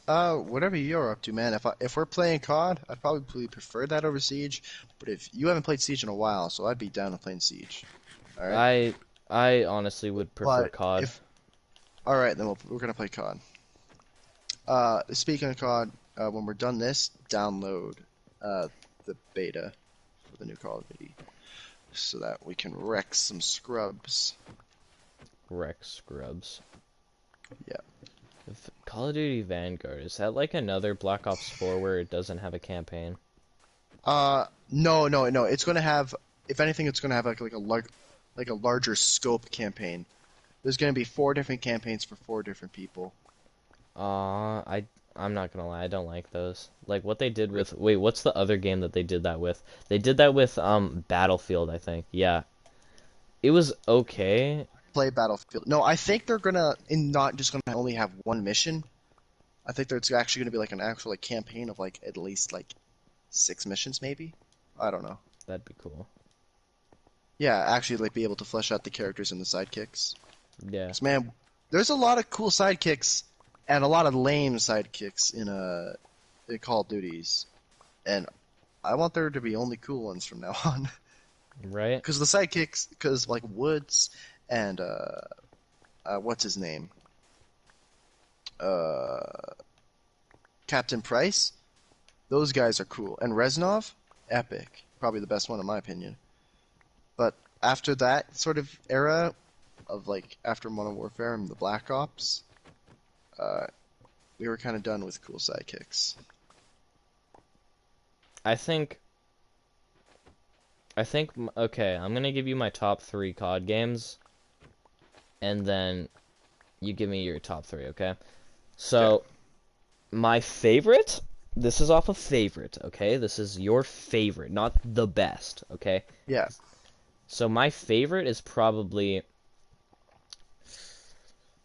Whatever you're up to, man. If we're playing COD, I'd probably prefer that over Siege. But if you haven't played Siege in a while, so I'd be down to playing Siege. All right. I I honestly would prefer But COD. if all right, then we're gonna play COD. Speaking of COD, when we're done this, download the beta for the new Call of Duty so that we can wreck some scrubs. Rex Scrubs. Yeah. Call of Duty Vanguard, is that like another Black Ops 4 where it doesn't have a campaign? No, no, no. It's gonna have, if anything, it's gonna have like a larger scope campaign. There's gonna be 4 different campaigns for 4 different people. I I'm not gonna lie, I don't like those. Like what they did with wait, what's the other game that they did that with? They did that with Battlefield, I think. Yeah. It was okay. Play Battlefield. No, I think they're not just gonna only have one mission. I think there's actually gonna be like an actual like campaign of like at least like 6 missions, maybe. I don't know. That'd be cool. Yeah, actually like be able to flesh out the characters and the sidekicks. Yeah. 'Cause, man, there's a lot of cool sidekicks and a lot of lame sidekicks in Call of Duties, and I want there to be only cool ones from now on. Right? Because the sidekicks, because like Woods and what's his name, uh, Captain Price, those guys are cool, and Reznov, epic, probably the best one in my opinion. But after that sort of era of like after Modern Warfare and the Black Ops, uh, we were kind of done with cool sidekicks. I think okay, I'm gonna give you my top 3 COD games, and then you give me your top 3, okay? So, Okay. my favorite, this is off of favorite, okay? This is your favorite, not the best, okay? Yeah. So my favorite is probably,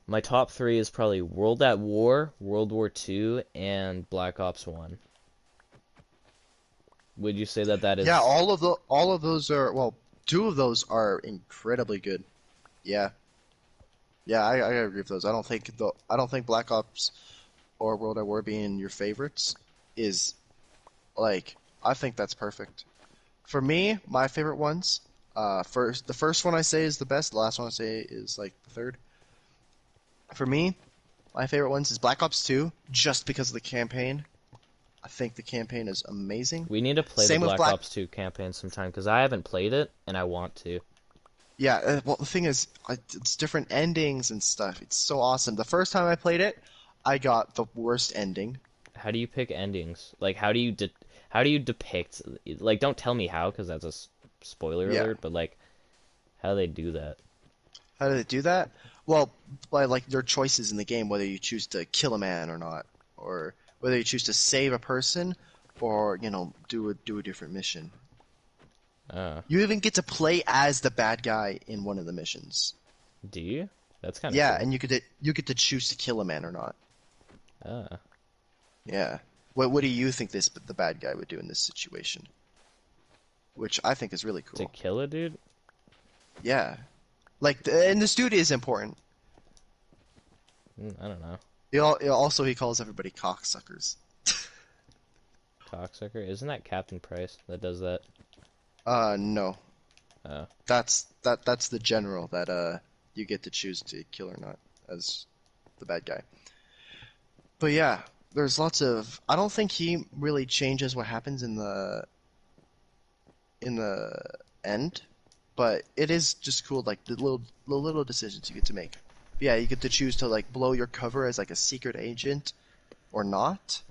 my top 3 is probably World at War, World War II, and Black Ops 1. Would you say that that Yeah, is, all of those are well, two of those are incredibly good. Yeah. Yeah, I agree with those. I don't think Black Ops or World at War being your favorites is like I think that's perfect. For me, my favorite ones, the first one I say is the best, the last one I say is like the third. For me, my favorite ones is Black Ops 2, just because of the campaign. I think the campaign is amazing. we need to play the Same with Black Black Ops 2 campaign sometime, because I haven't played it, and I want to. Yeah, well, the thing is, it's different endings and stuff. It's so awesome. The first time I played it, I got the worst ending. How do you pick endings? Like, how do you depict, like, don't tell me how, because that's a spoiler Yeah. alert, but, like, how do they do that? How do they do that? Well, by like your choices in the game, whether you choose to kill a man or not, or whether you choose to save a person, or do a different mission. Uh, You even get to play as the bad guy in one of the missions. do you? That's kind of Yeah, cool. and you get to choose to kill a man or not. Uh, Yeah. What do you think the bad guy would do in this situation? Which I think is really to cool. kill a dude? Yeah. Like, and this dude is important. I don't know. He calls everybody cocksuckers. Cocksucker? Isn't that Captain Price that does that? No. Oh. That's the general that you get to choose to kill or not as the bad guy. But yeah, there's lots of. I don't think he really changes what happens in the end, but it is just cool, like the little decisions you get to make. But yeah, you get to choose to like blow your cover as like a secret agent or not,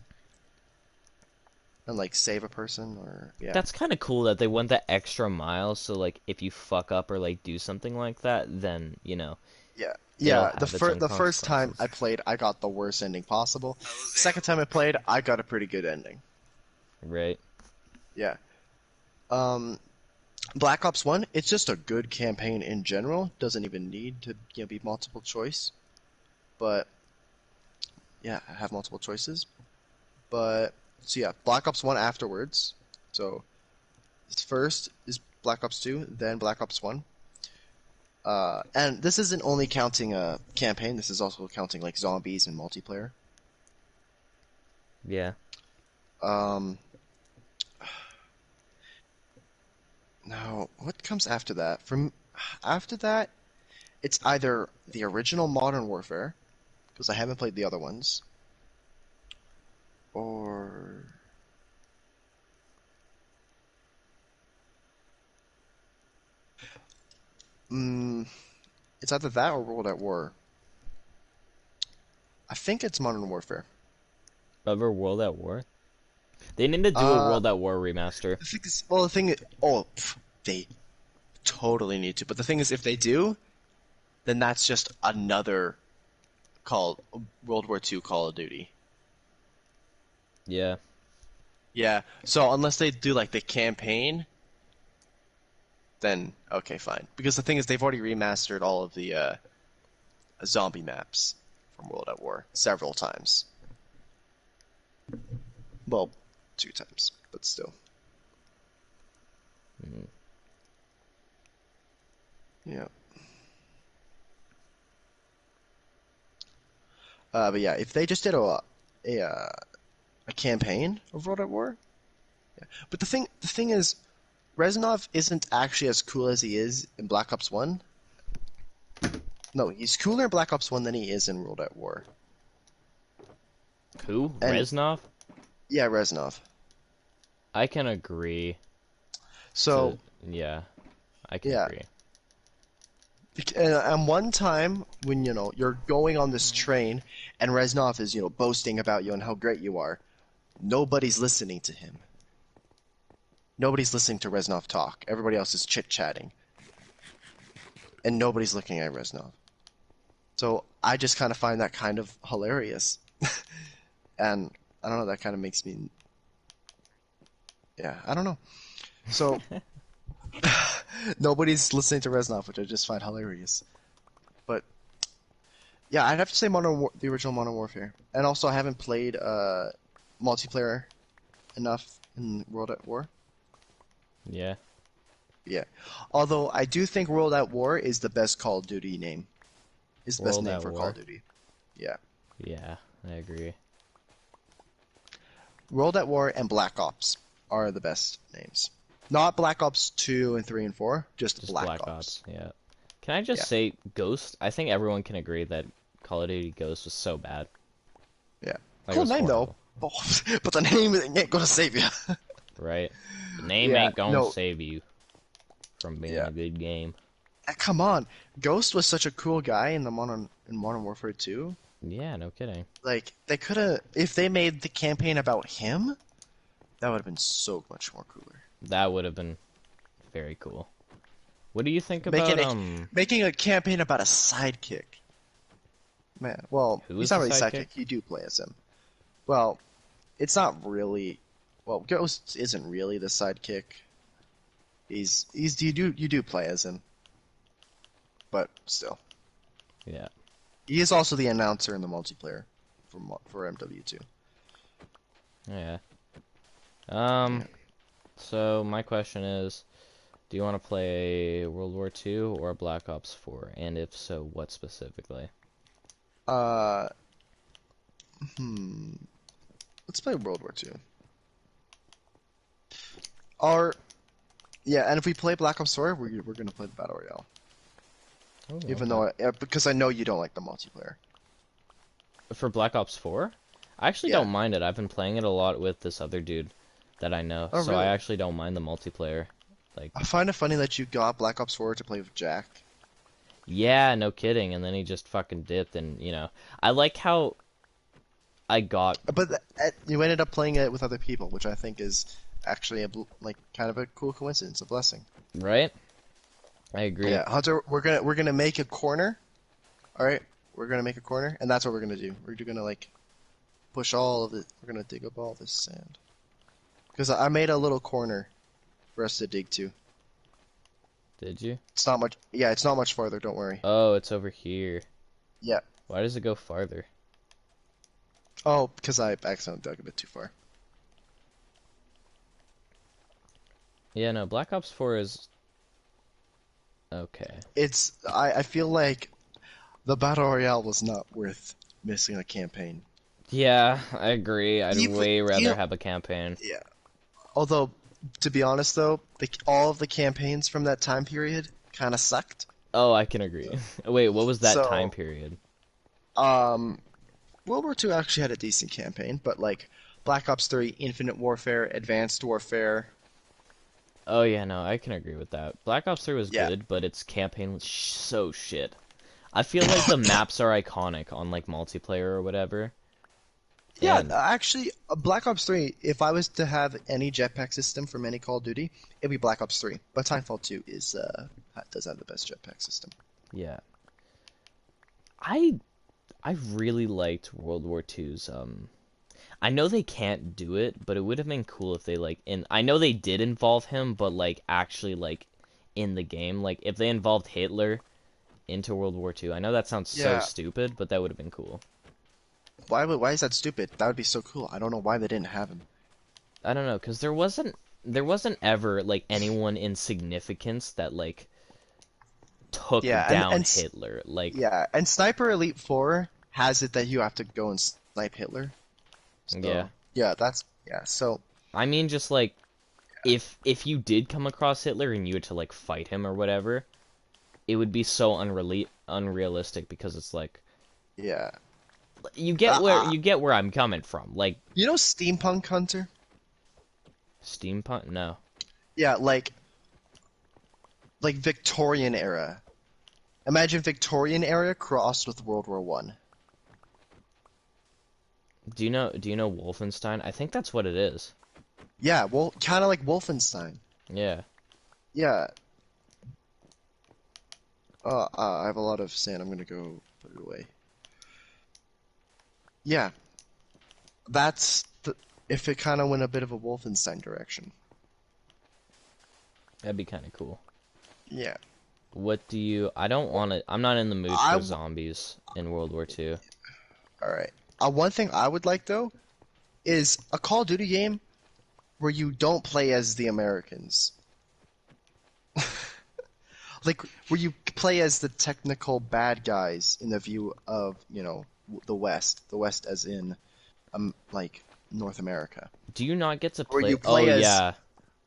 and like save a person or yeah. That's kind of cool that they went the extra mile, so, like, if you fuck up or, like, do something like that, then, Yeah. it'll Yeah, have its own the first time consequences. I played, I got the worst ending possible. Second time I played, I got a pretty good ending. Right? Yeah. Um, Black Ops 1, it's just a good campaign in general. Doesn't even need to, be multiple choice. But yeah, I have multiple choices. But so yeah, Black Ops 1 afterwards. So first is Black Ops 2, then Black Ops 1. And this isn't only counting a campaign, this is also counting like zombies and multiplayer. Yeah. Um, Now, what comes after that? From after that, it's either the original Modern Warfare, because I haven't played the other ones, or mm, it's either that or World at War. I think it's Modern Warfare. Over World at War? They need to do a Uh, World at War remaster. well, the thing is, they totally need to. But the thing is, if they do, then that's just another call World War II Call of Duty. Yeah. Yeah. So unless they do like the campaign, then okay, fine. Because the thing is, they've already remastered all of the zombie maps from World at War several times. Well, 2 times, but still. Mm. Yeah. But yeah, if they just did a campaign of World at War, yeah. But the thing is, Reznov isn't actually as cool as he is in Black Ops One. No, he's cooler in Black Ops One than he is in World at War. Who? And Reznov? yeah, Reznov. I can agree to. So Yeah, I can yeah, agree. and one time when you're going on this train and Reznov is boasting about you and how great you are, nobody's listening to him. Nobody's listening to Reznov talk. Everybody else is chit-chatting, and nobody's looking at Reznov. So I just kind of find that kind of hilarious, and I don't know. That kind of makes me, yeah, I don't know. So nobody's listening to Reznov, which I just find hilarious. But yeah, I'd have to say the original Modern Warfare, and also I haven't played multiplayer enough in World at War. Yeah. Yeah, although I do think World at War is the best Call of Duty name. Is the best World name at for Call of War. Duty. Yeah, Yeah, I agree. World at War and Black Ops are the best names. Not Black Ops 2 and 3 and 4, just Just Black Black Ops. Ops. Yeah. Can I just Yeah, say Ghost? I think everyone can agree that Call of Duty Ghost was so bad. yeah. Like it Cool was name though. horrible, But the name ain't gonna save you. right? The name Yeah, ain't gonna no, save you from being yeah. a good game. Come on. Ghost was such a cool guy in Modern Warfare 2. Yeah, no kidding. Like they could have if they made the campaign about him, that would have been so much more cooler. That would have been very cool. What do you think Making about a making a campaign about a sidekick. Man, well, who he's is not the really sidekick? sidekick. You do play as him. Well, it's not really. Well, Ghost isn't really the sidekick. He's you do play as him, but still, Yeah. he is also the announcer in the multiplayer for MW2. Yeah. Yeah. So my question is, do you want to play World War II or Black Ops 4? And if so, what specifically? Uh, hmm. Let's play World War II. Or yeah, and if we play Black Ops 4, we're gonna play the Battle Royale. Oh, Even okay. though because I know you don't like the multiplayer. For Black Ops 4? I actually Yeah. don't mind it. I've been playing it a lot with this other dude that I know, Oh, so I really? actually don't mind the multiplayer. Like, I find it funny that you got Black Ops 4 to play with Jack. yeah, no kidding. And then he just fucking dipped, and I like how I got But you ended up playing it with other people, which I think is actually like kind of a cool coincidence, a blessing. right. I agree. Yeah, Hunter, we're gonna make a corner. All right, we're gonna make a corner, and that's what we're gonna do. We're gonna like push all of it. We're gonna dig up all this sand because I made a little corner for us to dig to. Did you? It's not much. Yeah, it's not much farther. Don't worry. Oh, it's over here. Yeah. Why does it go farther? Oh, because I accidentally dug a bit too far. Yeah, no, Black Ops 4 is okay. I feel like the battle royale was not worth missing a campaign. Yeah, I agree. I'd Even way rather you have a campaign. yeah. Although, to be honest though, all of the campaigns from that time period kind of sucked. Oh, I can agree. Wait, what was that time So, period? um, World War II actually had a decent campaign, but like Black Ops 3, Infinite Warfare, Advanced Warfare, Oh yeah, no, I can agree with that. Black Ops 3 was yeah. good, but its campaign was so shit. I feel like the maps are iconic on like multiplayer or whatever. Yeah, And actually, Black Ops 3, if I was to have any jetpack system from any Call of Duty, it'd be Black Ops 3. But Timefall 2 does have the best jetpack system. yeah, I I really liked World War II's. I know they can't do it, but it would have been cool if they like in I know they did involve him, but like actually like in the game, like if they involved Hitler into World War II. I know that sounds so Yeah. stupid, but that would have been cool. Why is that stupid? That would be so cool. I don't know why they didn't have him. I don't know, because there wasn't ever like anyone in significance that like took Yeah, down Hitler. Like, yeah, and Sniper Elite 4 has it that you have to go and snipe Hitler. yeah. So, yeah, yeah, so I mean, just like if you did come across Hitler and you had to like fight him or whatever, it would be so unrealistic because it's like yeah. you get where I'm coming from. Like You know Steampunk Hunter? steampunk? No. Yeah, like Victorian era. Imagine Victorian era crossed with World War One. Do you know Wolfenstein? I think that's what it is. Yeah, well, kind of like Wolfenstein. Yeah. Yeah. I have a lot of sand. I'm gonna go put it away. Yeah, that's the if it kind of went a bit of a Wolfenstein direction. That'd be kind of cool. Yeah. What do you I don't want to I'm not in the mood I for zombies in World War II. All right. One thing I would like though is a Call of Duty game where you don't play as the Americans. Like where you play as the technical bad guys in the view of, the West. The West as in like North America. Do you not get to Where play? you Oh play as yeah.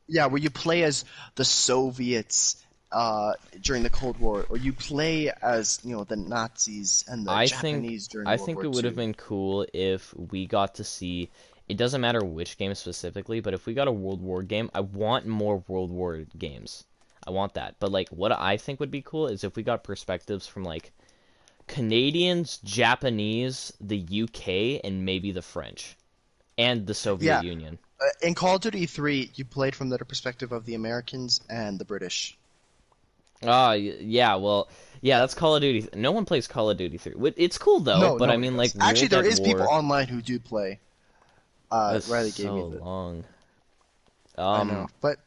Yeah, where you play as the Soviets during the Cold War, or you play as, the Nazis and the I think Japanese during I World think War it would have II. been cool if we got to see it doesn't matter which game specifically, but if we got a World War game, I want more World War games. I want that. But like what I think would be cool is if we got perspectives from like Canadians, Japanese, the UK, and maybe the French and the Soviet Yeah, Union. in Call of Duty 3, you played from the perspective of the Americans and the British. Ah, yeah, well, yeah, that's Call of Duty. No one plays Call of Duty 3. It's cool though, No, but I nobody mean, like, does. Actually, World there at is people War. online who do play. That's Riley gave so me the. long. I know, Um, but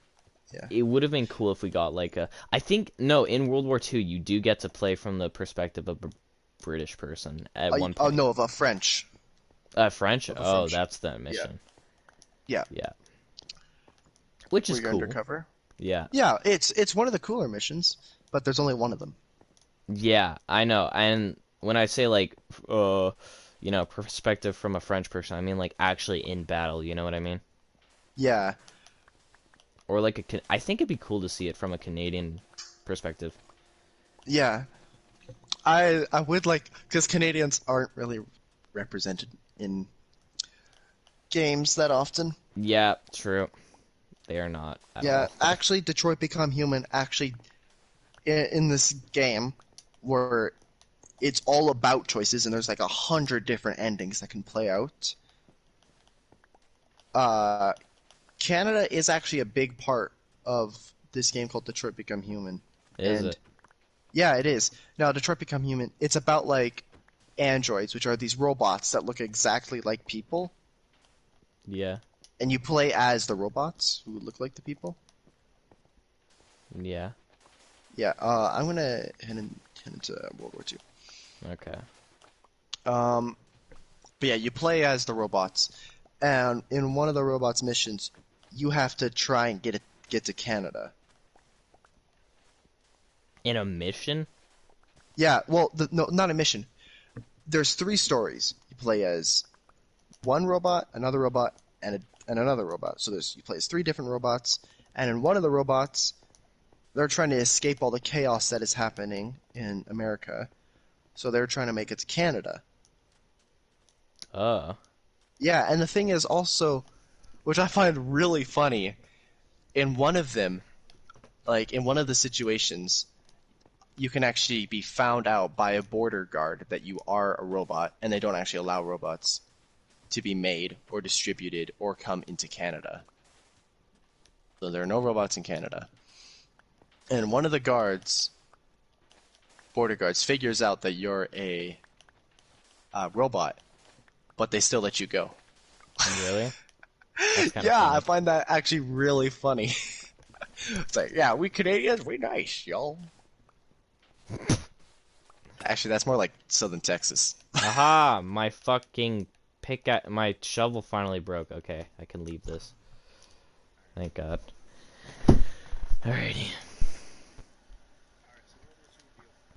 yeah. it would have been cool if we got like a. I think no, in World War II, you do get to play from the perspective of a British person at one Oh point. no, of a French. French? Of a Oh, French. that's the Yeah, mission. yeah. Yeah, which Where is you're cool. undercover. Yeah, Yeah, it's one of the cooler missions, but there's only one of them. yeah, I know. And when I say like, perspective from a French person, I mean like actually in battle. You know what I mean? Yeah, Or like I think it'd be cool to see it from a Canadian perspective. yeah. I would like because Canadians aren't really represented in games that often. Yeah, true. They are not at Yeah, all. actually, Detroit Become Human actually in this game where it's all about choices and there's like 100 different endings that can play out. Uh, Canada is actually a big part of this game called Detroit Become Human, Is and it? yeah, it is. Now, Detroit Become Human, it's about like androids, which are these robots that look exactly like people, Yeah. and you play as the robots who look like the people. Yeah. Yeah, I'm gonna head into World War II. Okay. Um, but yeah, you play as the robots, and in one of the robots' missions, you have to try and get to Canada. In a mission? Yeah, well, no, not a mission. There's three stories. You play as one robot, another robot, and another robot. So you play as three different robots, and in one of the robots, they're trying to escape all the chaos that is happening in America. So they're trying to make it to Canada. Uh. Yeah, and the thing is also, which I find really funny, in one of them, like in one of the situations, you can actually be found out by a border guard that you are a robot, and they don't actually allow robots to be made or distributed or come into Canada. So there are no robots in Canada. And one of the border guards, figures out that you're a robot, but they still let you go. Really? That's kind of Yeah, I funny. find that actually really funny. It's like, yeah, we Canadians, we nice, y'all. Actually, that's more like Southern Texas. Aha! My fucking my shovel finally broke. Okay, I can leave this. Thank God. Alrighty.